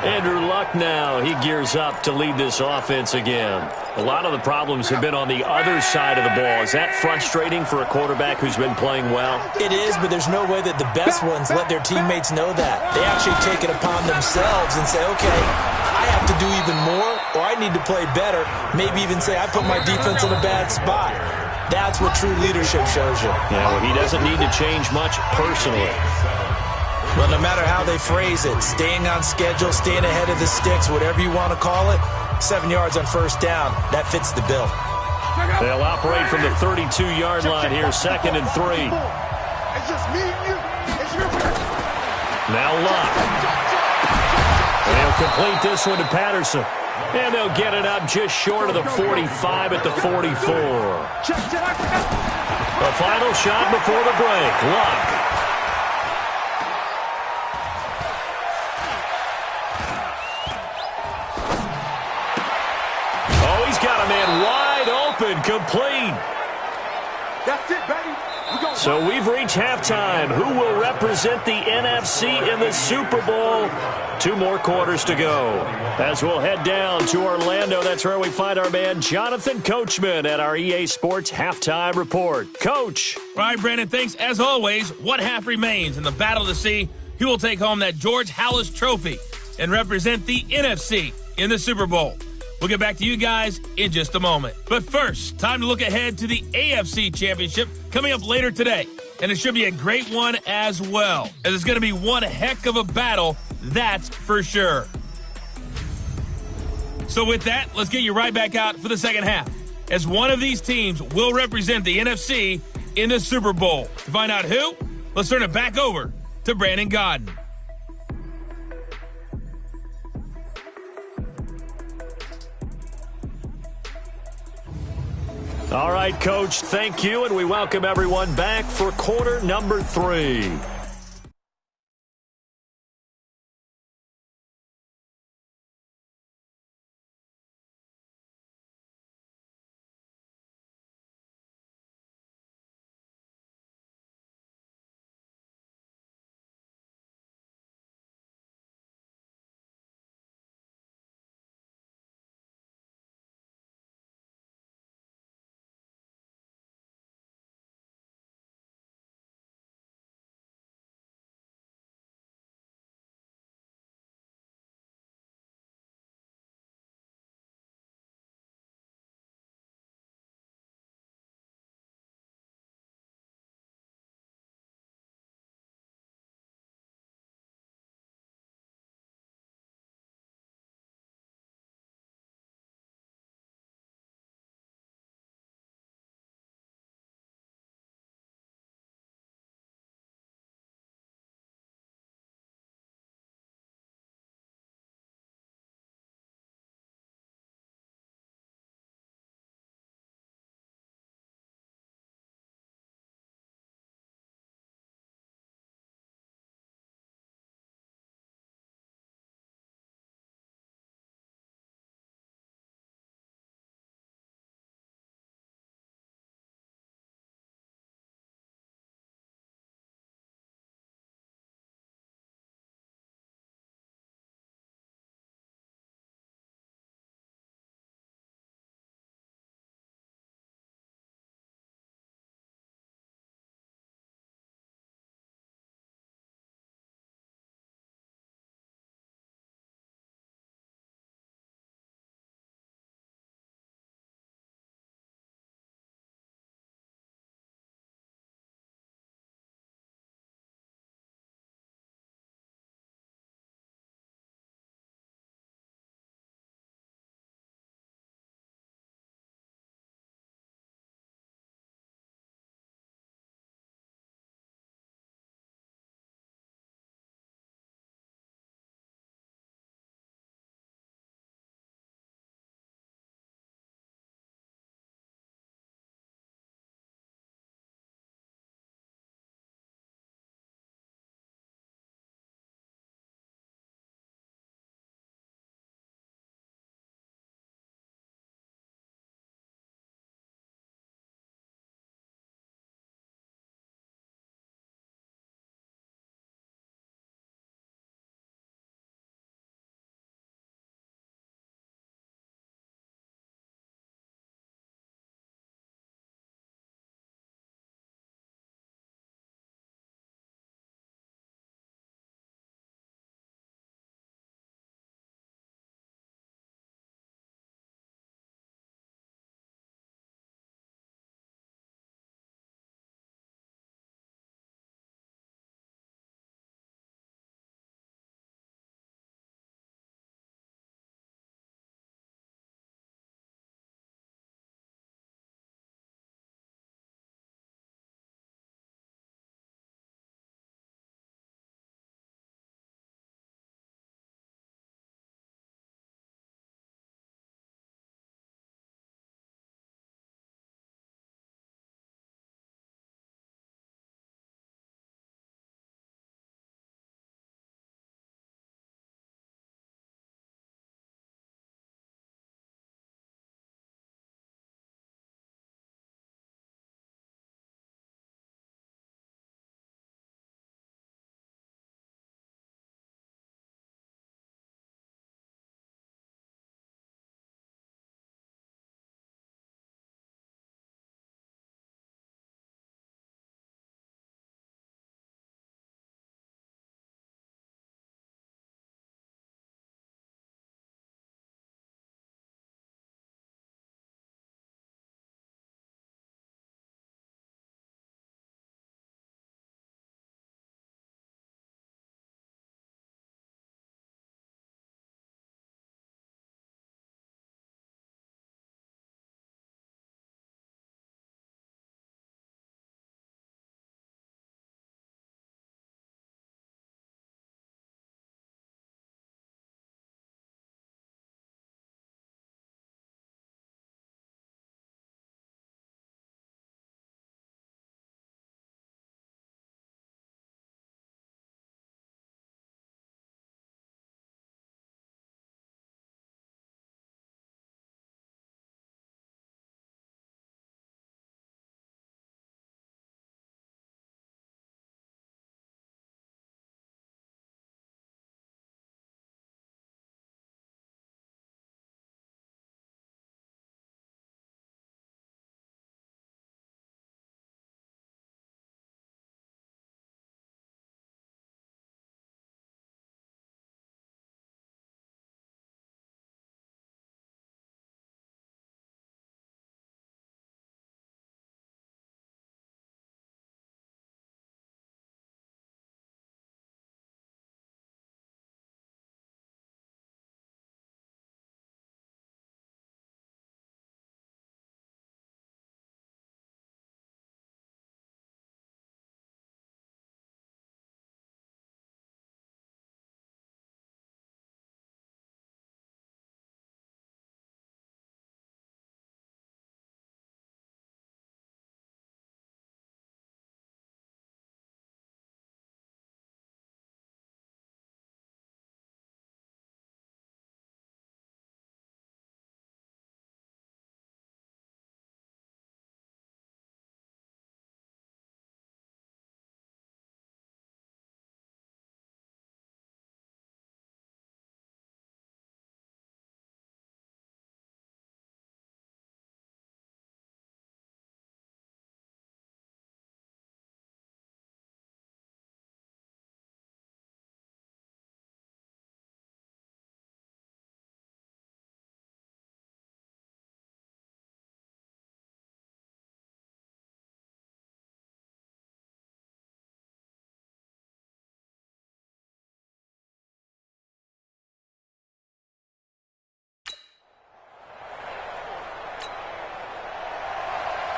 Andrew Luck now, he gears up to lead this offense again. A lot of the problems have been on the other side of the ball. Is that frustrating for a quarterback who's been playing well? It is, but there's no way that the best ones let their teammates know that. They actually take it upon themselves and say, okay, I have to do even more, or I need to play better. Maybe even say, I put my defense in a bad spot. That's what true leadership shows you. Yeah, well, he doesn't need to change much personally. Well, no matter how they phrase it, staying on schedule, staying ahead of the sticks, whatever you want to call it, 7 yards on first down, that fits the bill. They'll operate from the 32-yard line here, 2nd and 3. It's just me and you. It's your turn. Now Luck. And he'll complete this one to Patterson. And they'll get it up just short of the 45 at the 44. The final shot before the break. Luck. Got a man wide open, complete. That's it, baby. So we've reached halftime. Who will represent the NFC in the Super Bowl? 2 more quarters to go. As we'll head down to Orlando, that's where we find our man Jonathan Coachman at our EA Sports Halftime Report. Coach. All right, Brandon, thanks. As always, one half remains in the battle to see who will take home that George Halas trophy and represent the NFC in the Super Bowl. We'll get back to you guys in just a moment. But first, time to look ahead to the AFC Championship coming up later today. And it should be a great one as well, as it's going to be one heck of a battle, that's for sure. So with that, let's get you right back out for the second half, as one of these teams will represent the NFC in the Super Bowl. To find out who, let's turn it back over to Brandon Godden. All right, Coach, thank you, and we welcome everyone back for quarter number 3.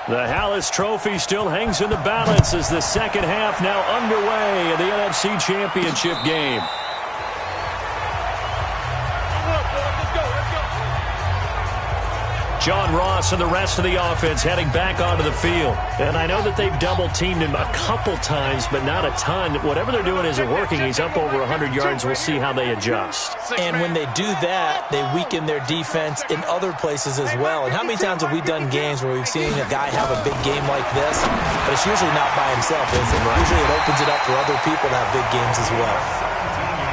The Hallis Trophy still hangs in the balance as the second half now underway in the NFC Championship game. John Ross and the rest of the offense heading back onto the field. And I know that they've double-teamed him a couple times, but not a ton. Whatever they're doing isn't working. He's up over 100 yards. We'll see how they adjust. And when they do that, they weaken their defense in other places as well. And how many times have we done games where we've seen a guy have a big game like this? But it's usually not by himself, is it? Usually it opens it up for other people to have big games as well.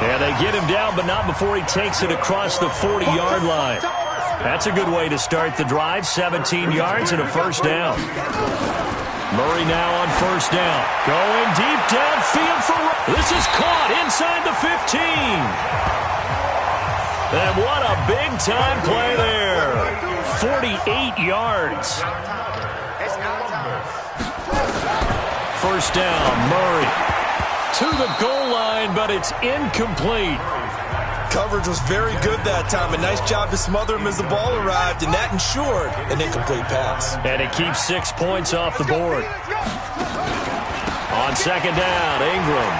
And they get him down, but not before he takes it across the 40-yard line. That's a good way to start the drive. 17 yards and a first down. Murray now on first down. Going deep downfield for... This is caught inside the 15. And what a big-time play there. 48 yards. First down, Murray. To the goal line, but it's incomplete. Coverage was very good that time. A nice job to smother him as the ball arrived, and that ensured an incomplete pass. And it keeps 6 points off the board. On second down, Ingram.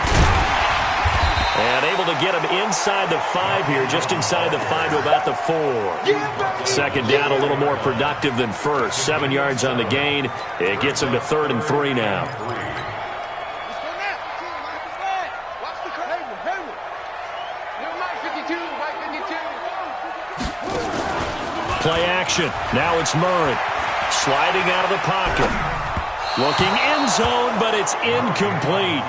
And able to get him inside the 5 here, just inside the 5 to about the 4. Second down, a little more productive than first. 7 yards on the gain. It gets him to 3rd and 3 now. Play action. Now it's Murray. Sliding out of the pocket. Looking end zone, but it's incomplete.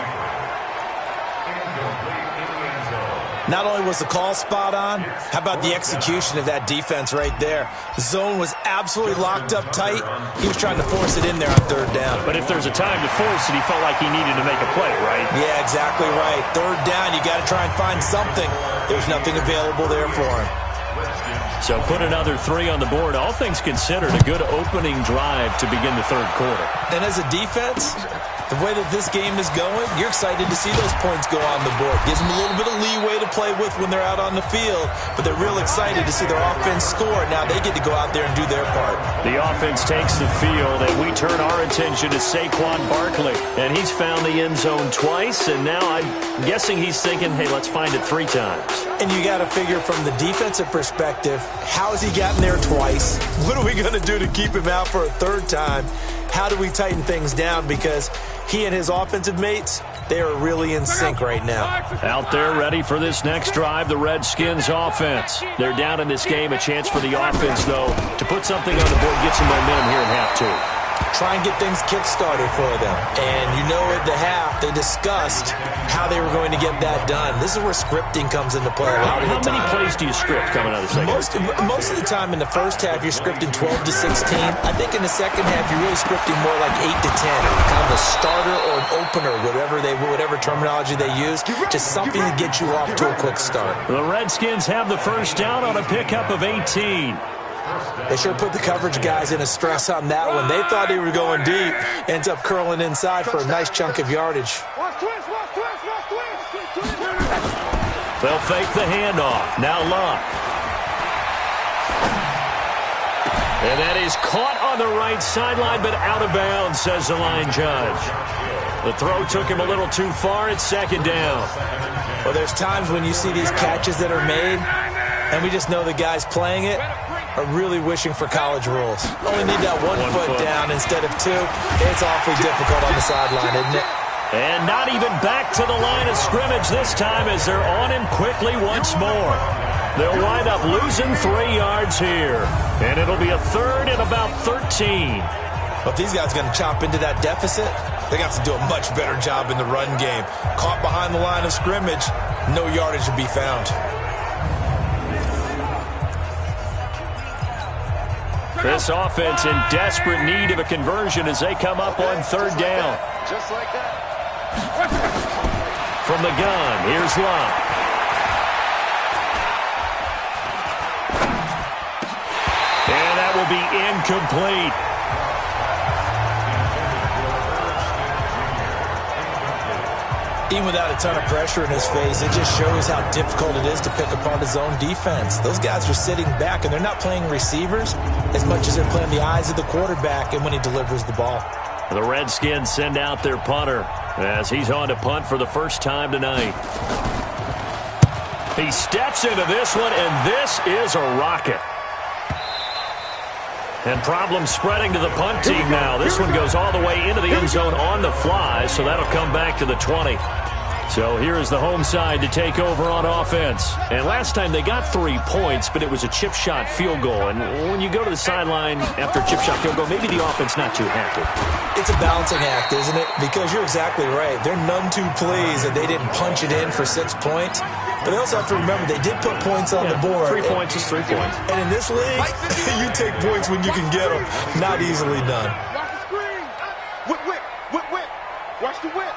Not only was the call spot on, how about the execution of that defense right there? The zone was absolutely locked up tight. He was trying to force it in there on 3rd down. But if there's a time to force it, he felt like he needed to make a play, right? Yeah, exactly right. 3rd down, you got to try and find something. There's nothing available there for him. So put another 3 on the board. All things considered, a good opening drive to begin the 3rd quarter. And as a defense, the way that this game is going, you're excited to see those points go on the board. Gives them a little bit of leeway to play with when they're out on the field, but they're real excited to see their offense score. Now they get to go out there and do their part. The offense takes the field, and we turn our attention to Saquon Barkley. And he's found the end zone twice, and now I'm guessing he's thinking, hey, let's find it 3 times. And you got to figure from the defensive perspective, how has he gotten there twice? What are we going to do to keep him out for a 3rd time? How do we tighten things down? Because he and his offensive mates, they are really in sync right now. Out there ready for this next drive, the Redskins offense. They're down in this game. A chance for the offense, though, to put something on the board, get some momentum here in half 2. Try and get things kick-started for them. And you know at the half, they discussed how they were going to get that done. This is where scripting comes into play a lot of the time. How many plays do you script coming out of the second half? Most of the time in the first half, you're scripting 12 to 16. I think in the second half, you're really scripting more like 8 to 10. Kind of a starter or an opener, whatever terminology they use. Just something to get you off to a quick start. The Redskins have the first down on a pickup of 18. They sure put the coverage guys in a stress on that one. They thought they were going deep. Ends up curling inside for a nice chunk of yardage. They'll fake the handoff. Now Luck. And that is caught on the right sideline, but out of bounds, says the line judge. The throw took him a little too far. It's 2nd down. Well, there's times when you see these catches that are made, and we just know the guys playing it are really wishing for college rules. Only need that one foot down instead of 2. It's awfully difficult on the sideline, isn't it? And not even back to the line of scrimmage this time as they're on him quickly once more. They'll wind up losing 3 yards here. And it'll be a 3rd and about 13. But these guys are going to chop into that deficit. They got to do a much better job in the run game. Caught behind the line of scrimmage, no yardage to be found. This offense in desperate need of a conversion as they come up on 3rd down. Just like that. From the gun, here's Luck. And that will be incomplete. Even without a ton of pressure in his face, it just shows how difficult it is to pick apart his own defense. Those guys are sitting back, and they're not playing receivers as much as they're playing the eyes of the quarterback and when he delivers the ball. The Redskins send out their punter as he's on to punt for the first time tonight. He steps into this one, and this is a rocket. And problems spreading to the punt team now. This one goes all the way into the end zone on the fly, so that'll come back to the 20. So here is the home side to take over on offense. And last time they got 3 points, but it was a chip shot field goal. And when you go to the sideline after a chip shot field goal, maybe the offense not too happy. It's a balancing act, isn't it? Because you're exactly right. They're none too pleased that they didn't punch it in for 6 points. But they also have to remember they did put points on the board. 3 points is 3 points. And in this league, you take points when you can get them. Not easily done. Watch the screen. Whip, whip, whip, whip. Watch the whip.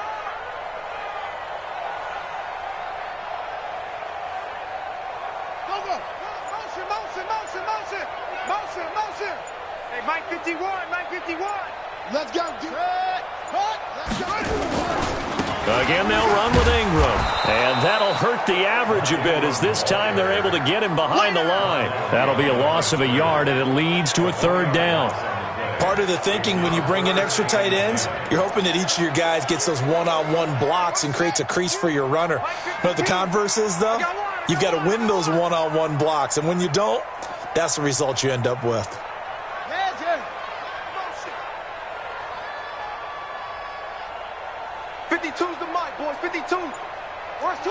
Go, go. Motion, motion, motion, motion. Motion, motion. Hey, Mike 51, Mike 51. Let's go. Cut. Let's go. Again, they'll run with Ingram. And that'll hurt the average a bit as this time they're able to get him behind the line. That'll be a loss of a yard, and it leads to a 3rd down. Part of the thinking when you bring in extra tight ends, you're hoping that each of your guys gets those one-on-one blocks and creates a crease for your runner. You know what the converse is, though? You've got to win those one-on-one blocks, and when you don't, that's the result you end up with. 52's the mic, boys. 52. Where's 2?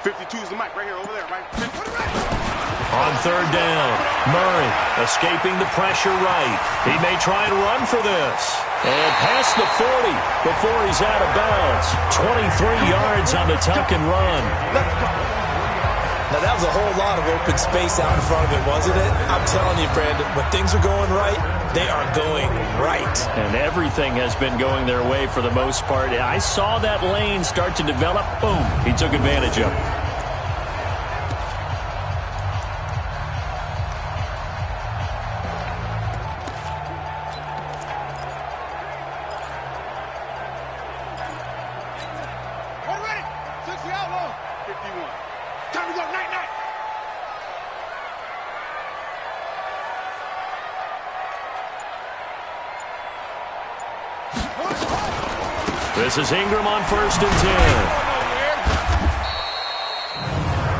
52's the mic right here, over there, right? On 3rd down, Murray escaping the pressure right. He may try and run for this. And past the 40 before he's out of bounds. 23 yards on the tuck and run. Now, that was a whole lot of open space out in front of him, wasn't it? I'm telling you, Brandon, when things are going right, they are going right. And everything has been going their way for the most part. I saw that lane start to develop. Boom. He took advantage of it. This is Ingram on 1st and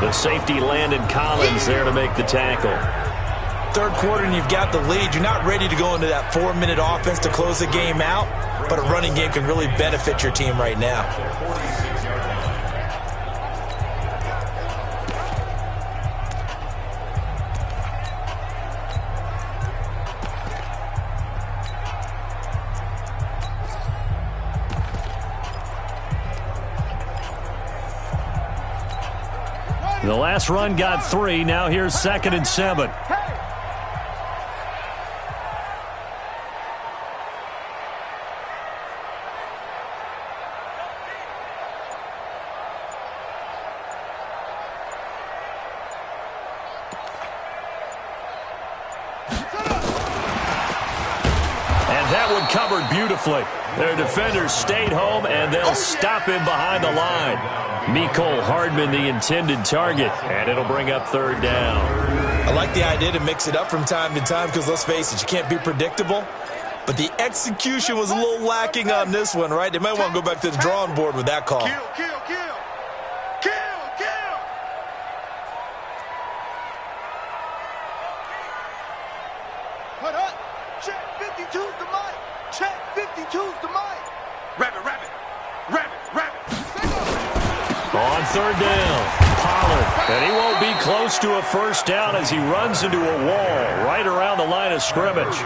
10. The safety Landon Collins there to make the tackle. 3rd quarter and you've got the lead. You're not ready to go into that 4-minute offense to close the game out, but a running game can really benefit your team right now. The last run got 3. Now here's 2nd and 7. And that one covered beautifully. Their defenders stayed home, and they'll stop him behind the line. Mecole Hardman, the intended target, and it'll bring up 3rd down. I like the idea to mix it up from time to time because, let's face it, you can't be predictable. But the execution was a little lacking on this one, right? They might want to go back to the drawing board with that call. Kill, kill, kill. Kill, kill. Put up. Check 52's the mic. Check 52's the mic. Rabbit, rabbit. Rabbit, rabbit. On 3rd down, Pollard, and he won't be close to a 1st down as he runs into a wall right around the line of scrimmage.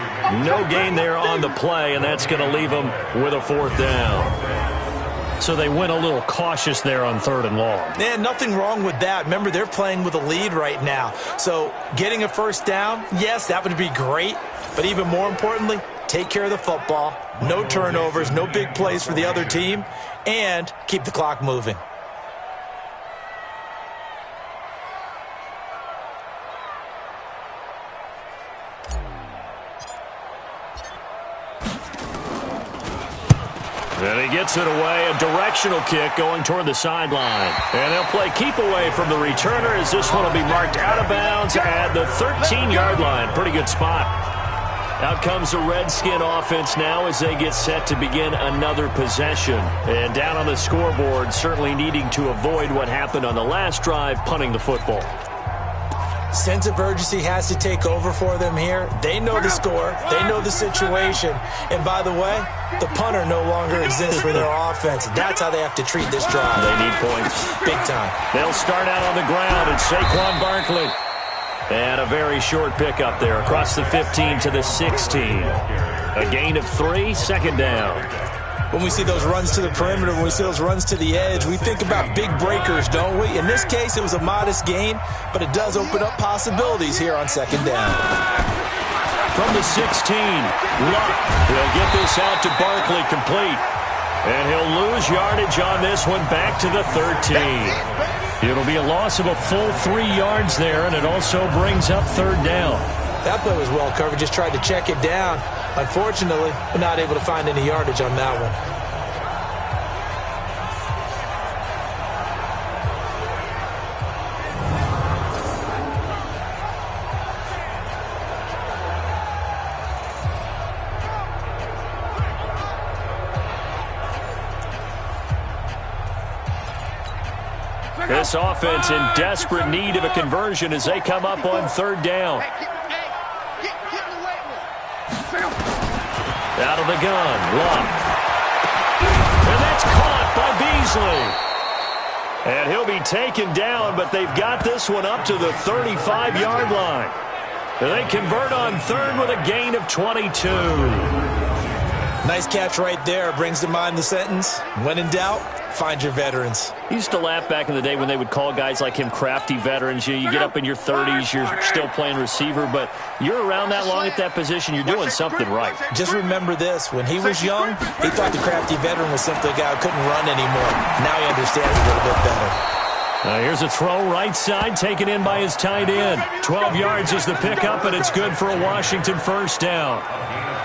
No gain there on the play, and that's going to leave him with a 4th down. So they went a little cautious there on 3rd and long. Yeah, nothing wrong with that. Remember, they're playing with a lead right now. So getting a 1st down, yes, that would be great. But even more importantly, take care of the football. No turnovers, no big plays for the other team, and keep the clock moving. And he gets it away. A directional kick going toward the sideline. And they'll play keep away from the returner as this one will be marked out of bounds at the 13-yard line. Pretty good spot. Out comes the Redskin offense now as they get set to begin another possession. And down on the scoreboard, certainly needing to avoid what happened on the last drive, punting the football. Sense of urgency has to take over for them here. They know the score. They know the situation. And by the way, the punter no longer exists for their offense. That's how they have to treat this drive. They need points. Big time. They'll start out on the ground. It's Saquon Barkley. And a very short pickup there across the 15 to the 16. A gain of 3, second down. When we see those runs to the perimeter, when we see those runs to the edge, we think about big breakers, don't we? In this case, it was a modest gain, but it does open up possibilities here on second down. From the 16, Luck. He'll get this out to Barkley, complete. And he'll lose yardage on this one, back to the 13. It'll be a loss of a full 3 yards there, and it also brings up third down. That play was well covered, just tried to check it down. Unfortunately, we're not able to find any yardage on that one. This offense in desperate need of a conversion as they come up on third down. Out of the gun, Luck. And that's caught by Beasley. And he'll be taken down, but they've got this one up to the 35-yard line. And they convert on third with a gain of 22. Nice catch right there. Brings to mind the sentence, when in doubt, find your veterans. I used to laugh back in the day when they would call guys like him crafty veterans. You get up in your 30s, you're still playing receiver, but you're around that long at that position, you're doing something right. Just remember this. When he was young, he thought the crafty veteran was simply a guy who couldn't run anymore. Now he understands a little bit better. Here's a throw right side, taken in by his tight end. 12 yards is the pickup, and it's good for a Washington first down.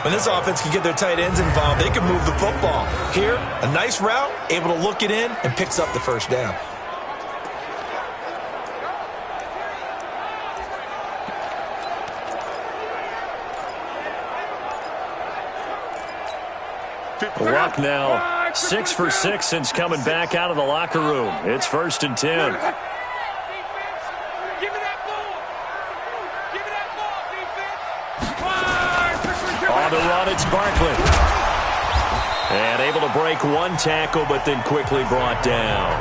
When this offense can get their tight ends involved, they can move the football. Here, a nice route, able to look it in, and picks up the first down. Luck now 6 for 6 since coming back out of the locker room. It's 1st and 10. On the run, it's Barkley. And able to break one tackle, but then quickly brought down.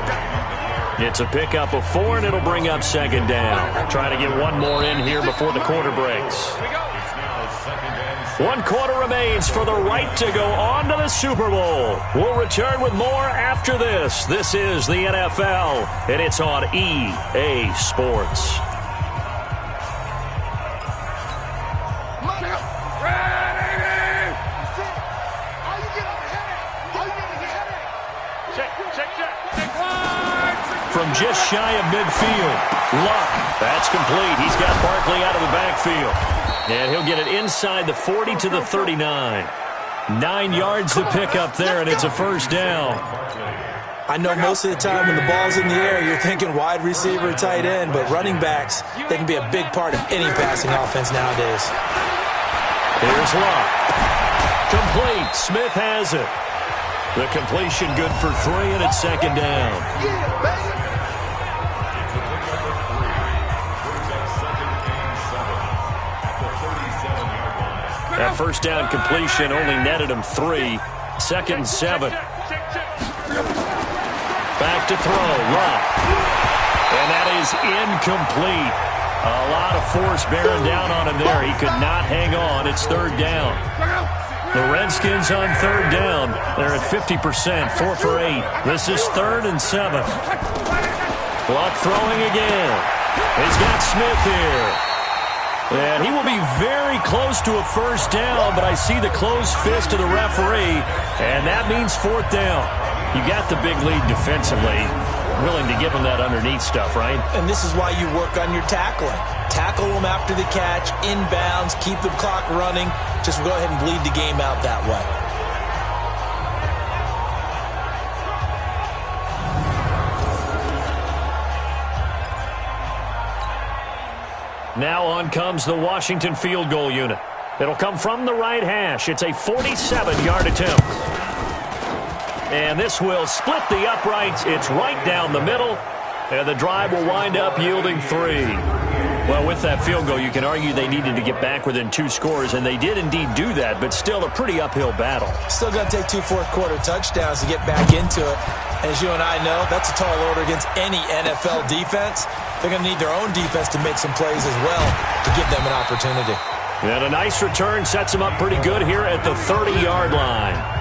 It's a pickup of 4, and it'll bring up second down. Trying to get one more in here before the quarter breaks. 1 quarter remains for the right to go on to the Super Bowl. We'll return with more after this. This is the NFL, and it's on EA Sports. From just shy of midfield, Luck. That's complete. He's got Barkley out of the backfield. And he'll get it inside the 40 to the 39. 9 yards to pick up there, and it's a first down. I know most of the time when the ball's in the air, you're thinking wide receiver, tight end, but running backs, they can be a big part of any passing offense nowadays. Here's Luck. Complete. Smith has it. The completion good for 3, and it's second down. That first down completion only netted him 3. 2nd and 7. Back to throw. Luck. And that is incomplete. A lot of force bearing down on him there. He could not hang on. It's third down. The Redskins on third down. They're at 50%, 4 for 8. This is 3rd and 7. Luck throwing again. He's got Smith here. And he will be very close to a first down, but I see the closed fist of the referee, and that means 4th down. You got the big lead defensively. Willing to give him that underneath stuff, right? And this is why you work on your tackling. Tackle them after the catch, inbounds, keep the clock running. Just go ahead and bleed the game out that way. Now on comes the Washington field goal unit. It'll come from the right hash. It's a 47-yard attempt. And this will split the uprights. It's right down the middle. And the drive will wind up yielding 3. Well, with that field goal, you can argue they needed to get back within 2 scores, and they did indeed do that, but still a pretty uphill battle. Still going to take 2 fourth-quarter touchdowns to get back into it. As you and I know, that's a tall order against any NFL defense. They're going to need their own defense to make some plays as well to give them an opportunity. And a nice return sets them up pretty good here at the 30-yard line.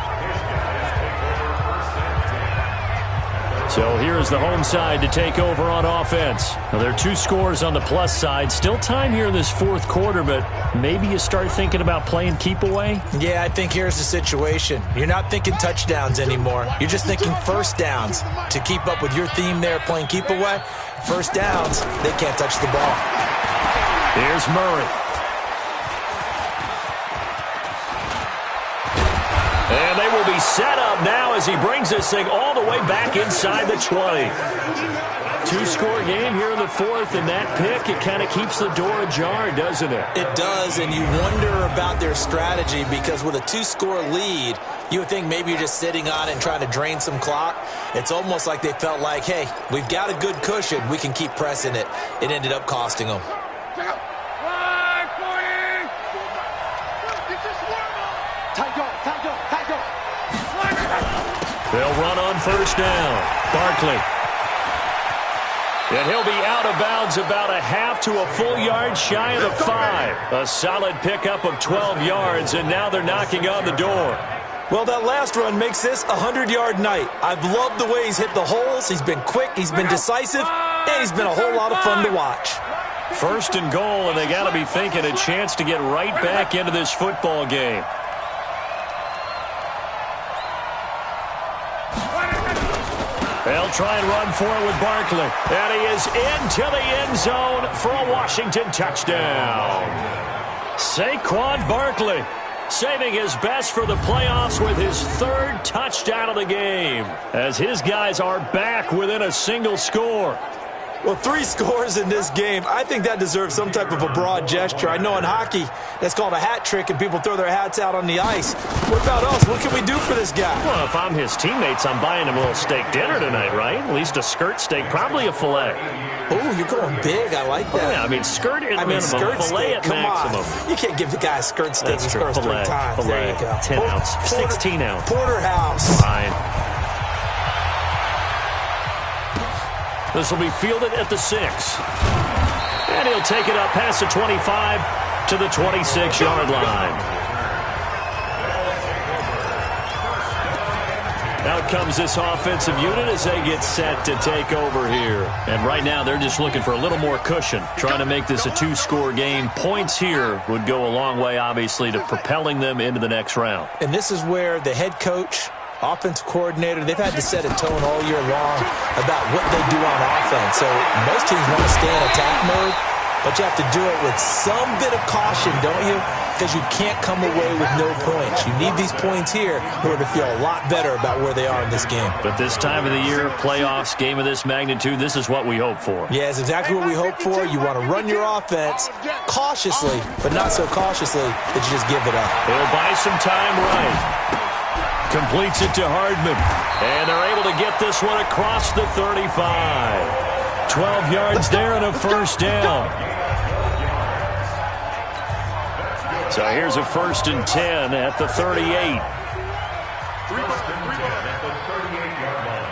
So here's the home side to take over on offense. Now, there are 2 scores on the plus side. Still time here in this fourth quarter, but maybe you start thinking about playing keep away? Yeah, I think here's the situation. You're not thinking touchdowns anymore. You're just thinking first downs. To keep up with your theme there, playing keep away, first downs, they can't touch the ball. Here's Murray. And they will be set up now as he brings this thing all the way back inside the 20. 2-score game here in the fourth, and that pick, it kind of keeps the door ajar, doesn't it? It does, and you wonder about their strategy because with a 2-score lead, you would think maybe you're just sitting on it and trying to drain some clock. It's almost like they felt like, hey, we've got a good cushion. We can keep pressing it. It ended up costing them. They'll run on first down. Barkley. And he'll be out of bounds about a half to a full yard shy of the 5. A solid pickup of 12 yards, and now they're knocking on the door. Well, that last run makes this a 100-yard night. I've loved the way he's hit the holes. He's been quick, he's been decisive, and he's been a whole lot of fun to watch. First and goal, and they got to be thinking a chance to get right back into this football game. They'll try and run for it with Barkley. And he is into the end zone for a Washington touchdown. Saquon Barkley saving his best for the playoffs with his 3rd touchdown of the game, as his guys are back within a single score. Well, 3 scores in this game. I think that deserves some type of a broad gesture. I know in hockey, that's called a hat trick, and people throw their hats out on the ice. What about us? What can we do for this guy? Well, if I'm his teammates, I'm buying him a little steak dinner tonight, right? At least a skirt steak, probably a filet. Oh, you're going big. I like that. Oh, yeah, I mean, skirt at minimum, skirt filet steak. at Come maximum. On. You can't give the guy a skirt steak That's his true. first 3 times. Filet. There you go. 10 ounce, 16 ounce. Porterhouse. Fine. This will be fielded at the 6. And he'll take it up past the 25 to the 26-yard line. Out comes this offensive unit as they get set to take over here. And right now they're just looking for a little more cushion, trying to make this a 2-score game. Points here would go a long way, obviously, to propelling them into the next round. And this is where the head coach, offensive coordinator, they've had to set a tone all year long about what they do on offense. So most teams want to stay in attack mode, but you have to do it with some bit of caution, don't you? Because you can't come away with no points. You need these points here in order to feel a lot better about where they are in this game. But this time of the year, playoffs, game of this magnitude, this is what we hope for. Yeah, it's exactly what we hope for. You want to run your offense cautiously, but not so cautiously that you just give it up. They'll buy some time right. Completes it to Hardman. And they're able to get this one across the 35. 12 yards there and a first down. So here's a 1st and 10 at the 38. 1st and 10 at the 38-yard line.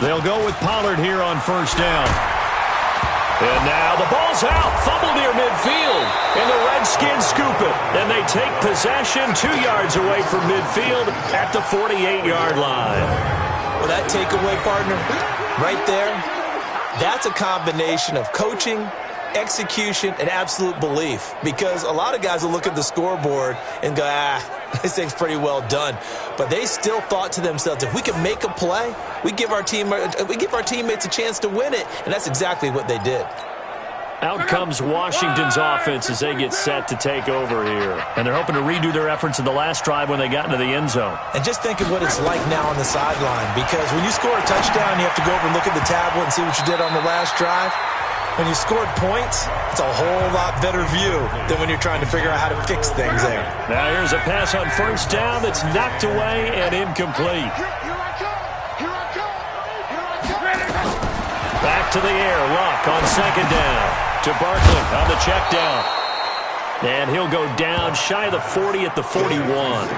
They'll go with Pollard here on first down. And now the ball's out. Fumble near midfield. And the Redskins scoop it. And they take possession 2 yards away from midfield at the 48-yard line. Well, that takeaway, partner, right there, that's a combination of coaching, execution, and absolute belief. Because a lot of guys will look at the scoreboard and go, this thing's pretty well done. But they still thought to themselves, if we can make a play, we give our teammates a chance to win it. And that's exactly what they did. Out comes Washington's offense as they get set to take over here. And they're hoping to redo their efforts in the last drive when they got into the end zone. And just think of what it's like now on the sideline, because when you score a touchdown, you have to go over and look at the tablet and see what you did on the last drive. When you scored points, it's a whole lot better view than when you're trying to figure out how to fix things there. Now here's a pass on first down that's knocked away and incomplete. Back to the air. Luck on second down to Barkley on the check down. And he'll go down shy of the 40 at the 41.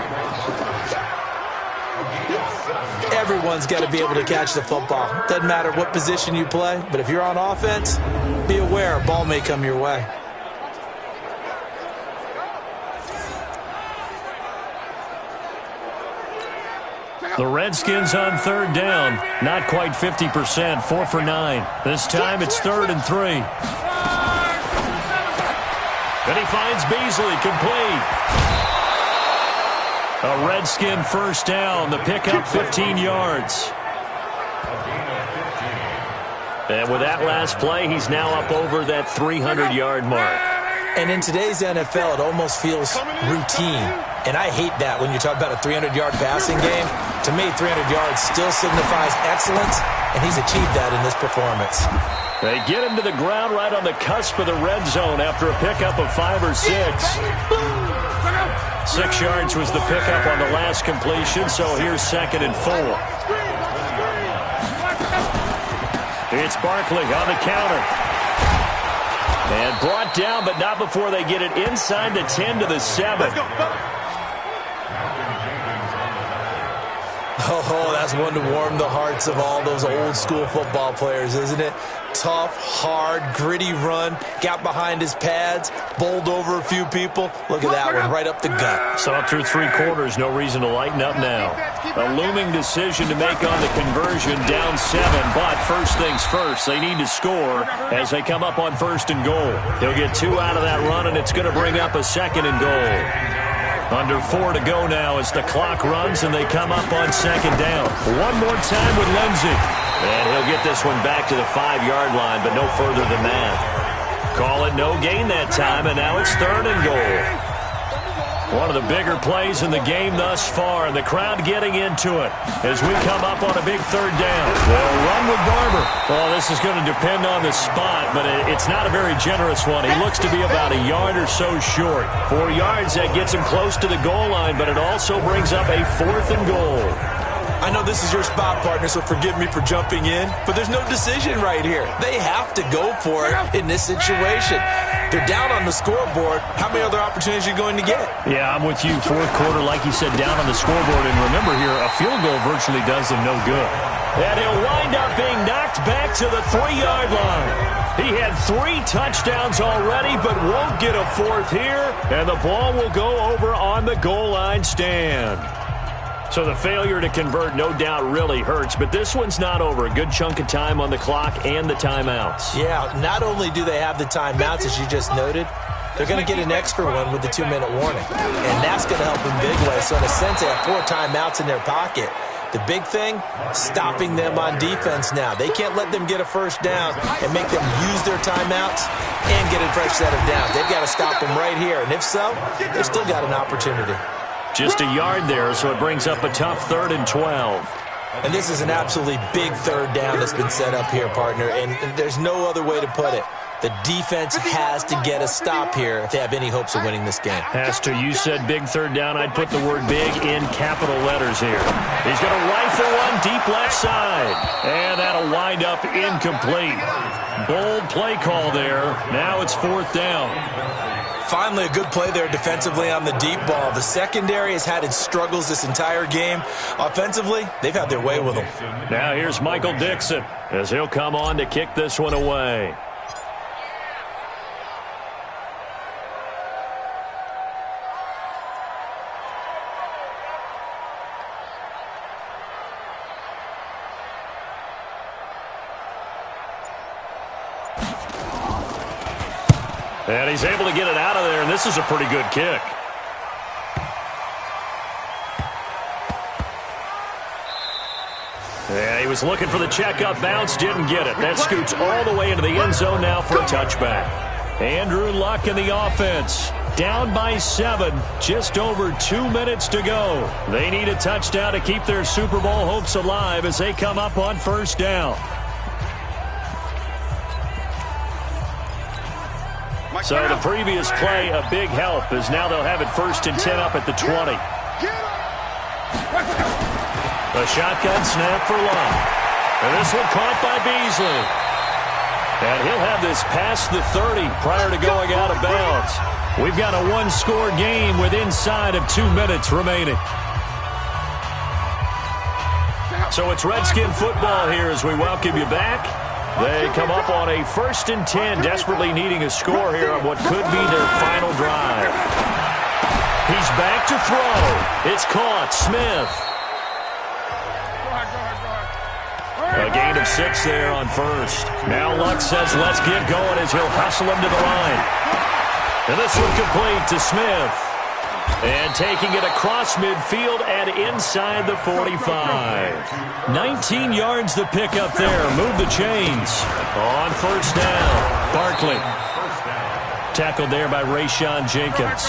Everyone's got to be able to catch the football. Doesn't matter what position you play, but if you're on offense, be aware a ball may come your way. The Redskins on third down. Not quite 50%. 4 for 9. This time it's 3rd and 3. And he finds Beasley complete. A Redskin first down. The pickup 15 yards. And with that last play, he's now up over that 300-yard mark. And in today's NFL, it almost feels routine. And I hate that when you talk about a 300-yard passing game. To me, 300 yards still signifies excellence, and he's achieved that in this performance. They get him to the ground right on the cusp of the red zone after a pickup of 5 or 6. 6 yards was the pickup on the last completion, so here's 2nd and 4. It's Barkley on the counter. And brought down, but not before they get it inside the 10 to the 7. Oh, that's one to warm the hearts of all those old-school football players, isn't it? Tough, hard, gritty run. Got behind his pads, bowled over a few people. Look at that one, right up the gut. So through 3 quarters, no reason to lighten up now. A looming decision to make on the conversion, down 7. But first things first, they need to score as they come up on 1st and goal. He'll get 2 out of that run, and it's going to bring up a 2nd and goal. Under 4 to go now as the clock runs and they come up on 2nd down. One more time with Lindsey. And he'll get this one back to the 5-yard line, but no further than that. Call it no gain that time, and now it's 3rd and goal. One of the bigger plays in the game thus far, and the crowd getting into it as we come up on a big 3rd down. They'll run with Barber. Well, this is going to depend on the spot, but it's not a very generous one. He looks to be about a yard or so short. 4 yards, that gets him close to the goal line, but it also brings up a 4th and goal. I know this is your spot, partner, so forgive me for jumping in, but there's no decision right here. They have to go for it in this situation. They're down on the scoreboard. How many other opportunities are you going to get? Yeah, I'm with you. 4th quarter, like you said, down on the scoreboard. And remember here, a field goal virtually does them no good. And he'll wind up being knocked back to the 3-yard line. He had 3 touchdowns already, but won't get a 4th here. And the ball will go over on the goal line stand. So the failure to convert no doubt really hurts, but this one's not over. A good chunk of time on the clock and the timeouts. Yeah, not only do they have the timeouts, as you just noted, they're going to get an extra one with the 2-minute warning. And that's going to help in big ways. So in a sense, they have 4 timeouts in their pocket. The big thing, stopping them on defense now. They can't let them get a first down and make them use their timeouts and get a fresh set of downs. They've got to stop them right here. And if so, they've still got an opportunity. Just a yard there, so it brings up a tough 3rd and 12. And this is an absolutely big 3rd down that's been set up here, partner. And there's no other way to put it. The defense has to get a stop here if they have any hopes of winning this game. Has to. You said big 3rd down. I'd put the word big in capital letters here. He's going to rifle one deep left side. And that'll wind up incomplete. Bold play call there. Now it's 4th down. Finally, a good play there defensively on the deep ball. The secondary has had its struggles this entire game. Offensively, they've had their way with them. Now here's Michael Dixon as he'll come on to kick this one away. And he's able to get it out of there, and this is a pretty good kick. Yeah, he was looking for the checkup bounce, didn't get it. That scoots all the way into the end zone now for a touchback. Andrew Luck in the offense. Down by 7, just over 2 minutes to go. They need a touchdown to keep their Super Bowl hopes alive as they come up on first down. So the previous play, a big help, as now they'll have it 1st and 10 up at the 20. A shotgun snap for Luck. And this one caught by Beasley. And he'll have this past the 30 prior to going out of bounds. We've got a one-score game with inside of 2 minutes remaining. So it's Redskin football here as we welcome you back. They come up on a 1st and 10, desperately needing a score here on what could be their final drive. He's back to throw. It's caught. Smith. A gain of 6 there on 1st. Now Luck says let's get going as he'll hustle him to the line. And this one complete to Smith. And taking it across midfield and inside the 45. 19 yards the pickup there. Move the chains. On 1st down. Barkley. Tackled there by Rayshon Jenkins.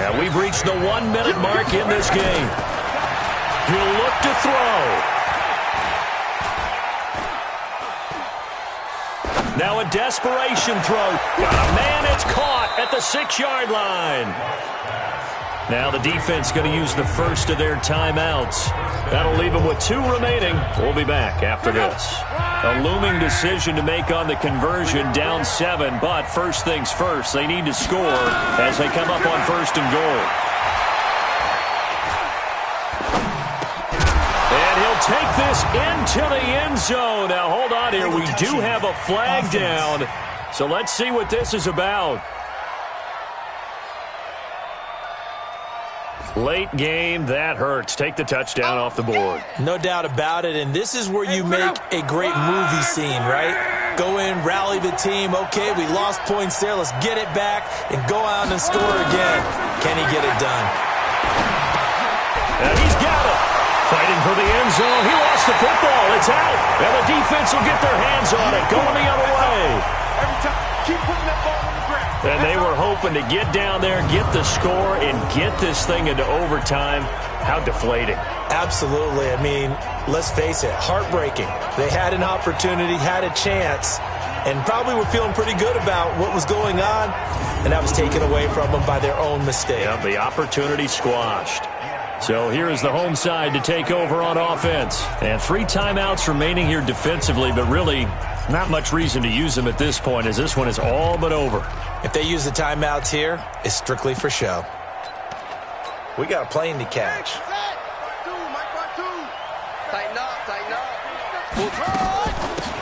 And we've reached the 1 minute mark in this game. He'll look to throw. Now a desperation throw. Got a man, it's caught at the 6-yard line. Now the defense going to use the first of their timeouts. That'll leave them with 2 remaining. We'll be back after this. A looming decision to make on the conversion, down 7, but first things first, they need to score as they come up on 1st and goal. Take this into the end zone. Now, hold on here. We do have a flag down. So let's see what this is about. Late game, that hurts. Take the touchdown off the board. No doubt about it, and this is where you make a great movie scene, right? Go in, rally the team. Okay, we lost points there. Let's get it back and go out and score again. Can he get it done? And he's got it. Fighting for the end zone. He lost the football. It's out. And the defense will get their hands on it. Going the other way. Every time, keep putting that ball on the ground. And they were hoping to get down there, get the score, and get this thing into overtime. How deflating. Absolutely. I mean, let's face it, heartbreaking. They had an opportunity, had a chance, and probably were feeling pretty good about what was going on, and that was taken away from them by their own mistake. Yeah, the opportunity squashed. So here is the home side to take over on offense. And 3 timeouts remaining here defensively, but really not much reason to use them at this point as this one is all but over. If they use the timeouts here, it's strictly for show. We got a plane to catch.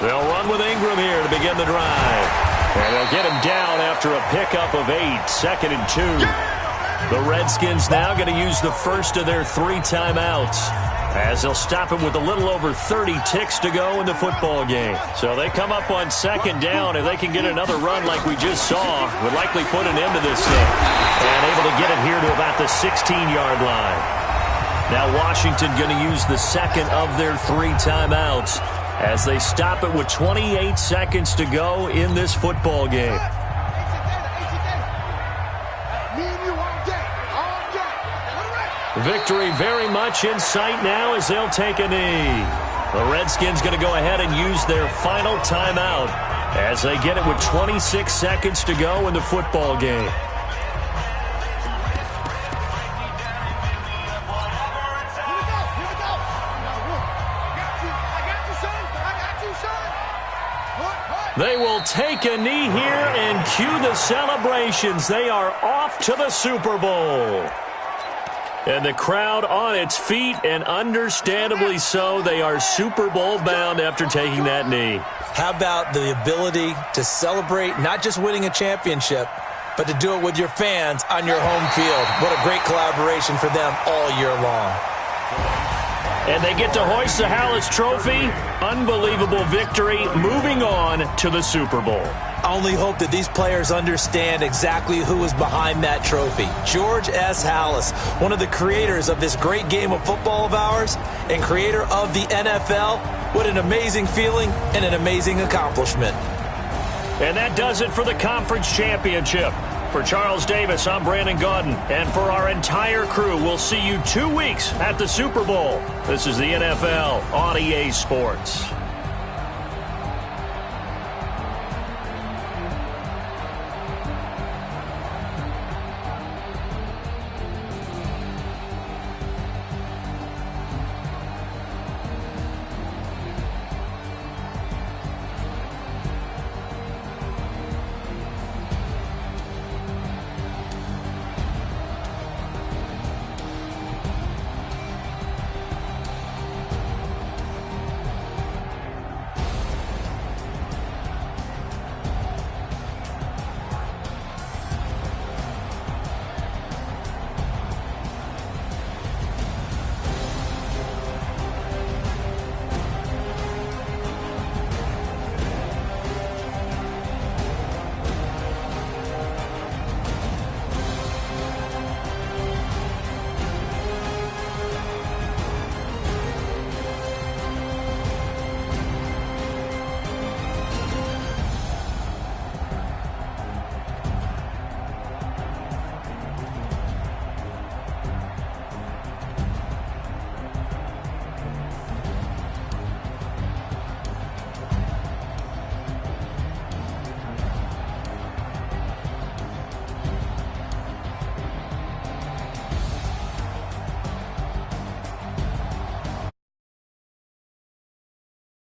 They'll run with Ingram here to begin the drive. And they'll get him down after a pickup of 8, 2nd and 2. The Redskins now going to use the first of their 3 timeouts as they'll stop him with a little over 30 ticks to go in the football game. So they come up on 2nd down. If they can get another run like we just saw, would likely put an end to this thing. And able to get it here to about the 16-yard line. Now Washington going to use the 2nd of their 3 timeouts as they stop it with 28 seconds to go in this football game. Victory very much in sight now as they'll take a knee. The Redskins going to go ahead and use their final timeout as they get it with 26 seconds to go in the football game. They will take a knee here and cue the celebrations. They are off to the Super Bowl. And the crowd on its feet, and understandably so. They are Super Bowl bound after taking that knee. How about the ability to celebrate not just winning a championship, but to do it with your fans on your home field? What a great collaboration for them all year long. And they get to hoist the Hallis Trophy. Unbelievable victory. Moving on to the Super Bowl. I only hope that these players understand exactly who is behind that trophy. George S. Hallis, one of the creators of this great game of football of ours and creator of the NFL. What an amazing feeling and an amazing accomplishment. And that does it for the conference championship. For Charles Davis, I'm Brandon Gaudin. And for our entire crew, we'll see you 2 weeks at the Super Bowl. This is the NFL on EA Sports.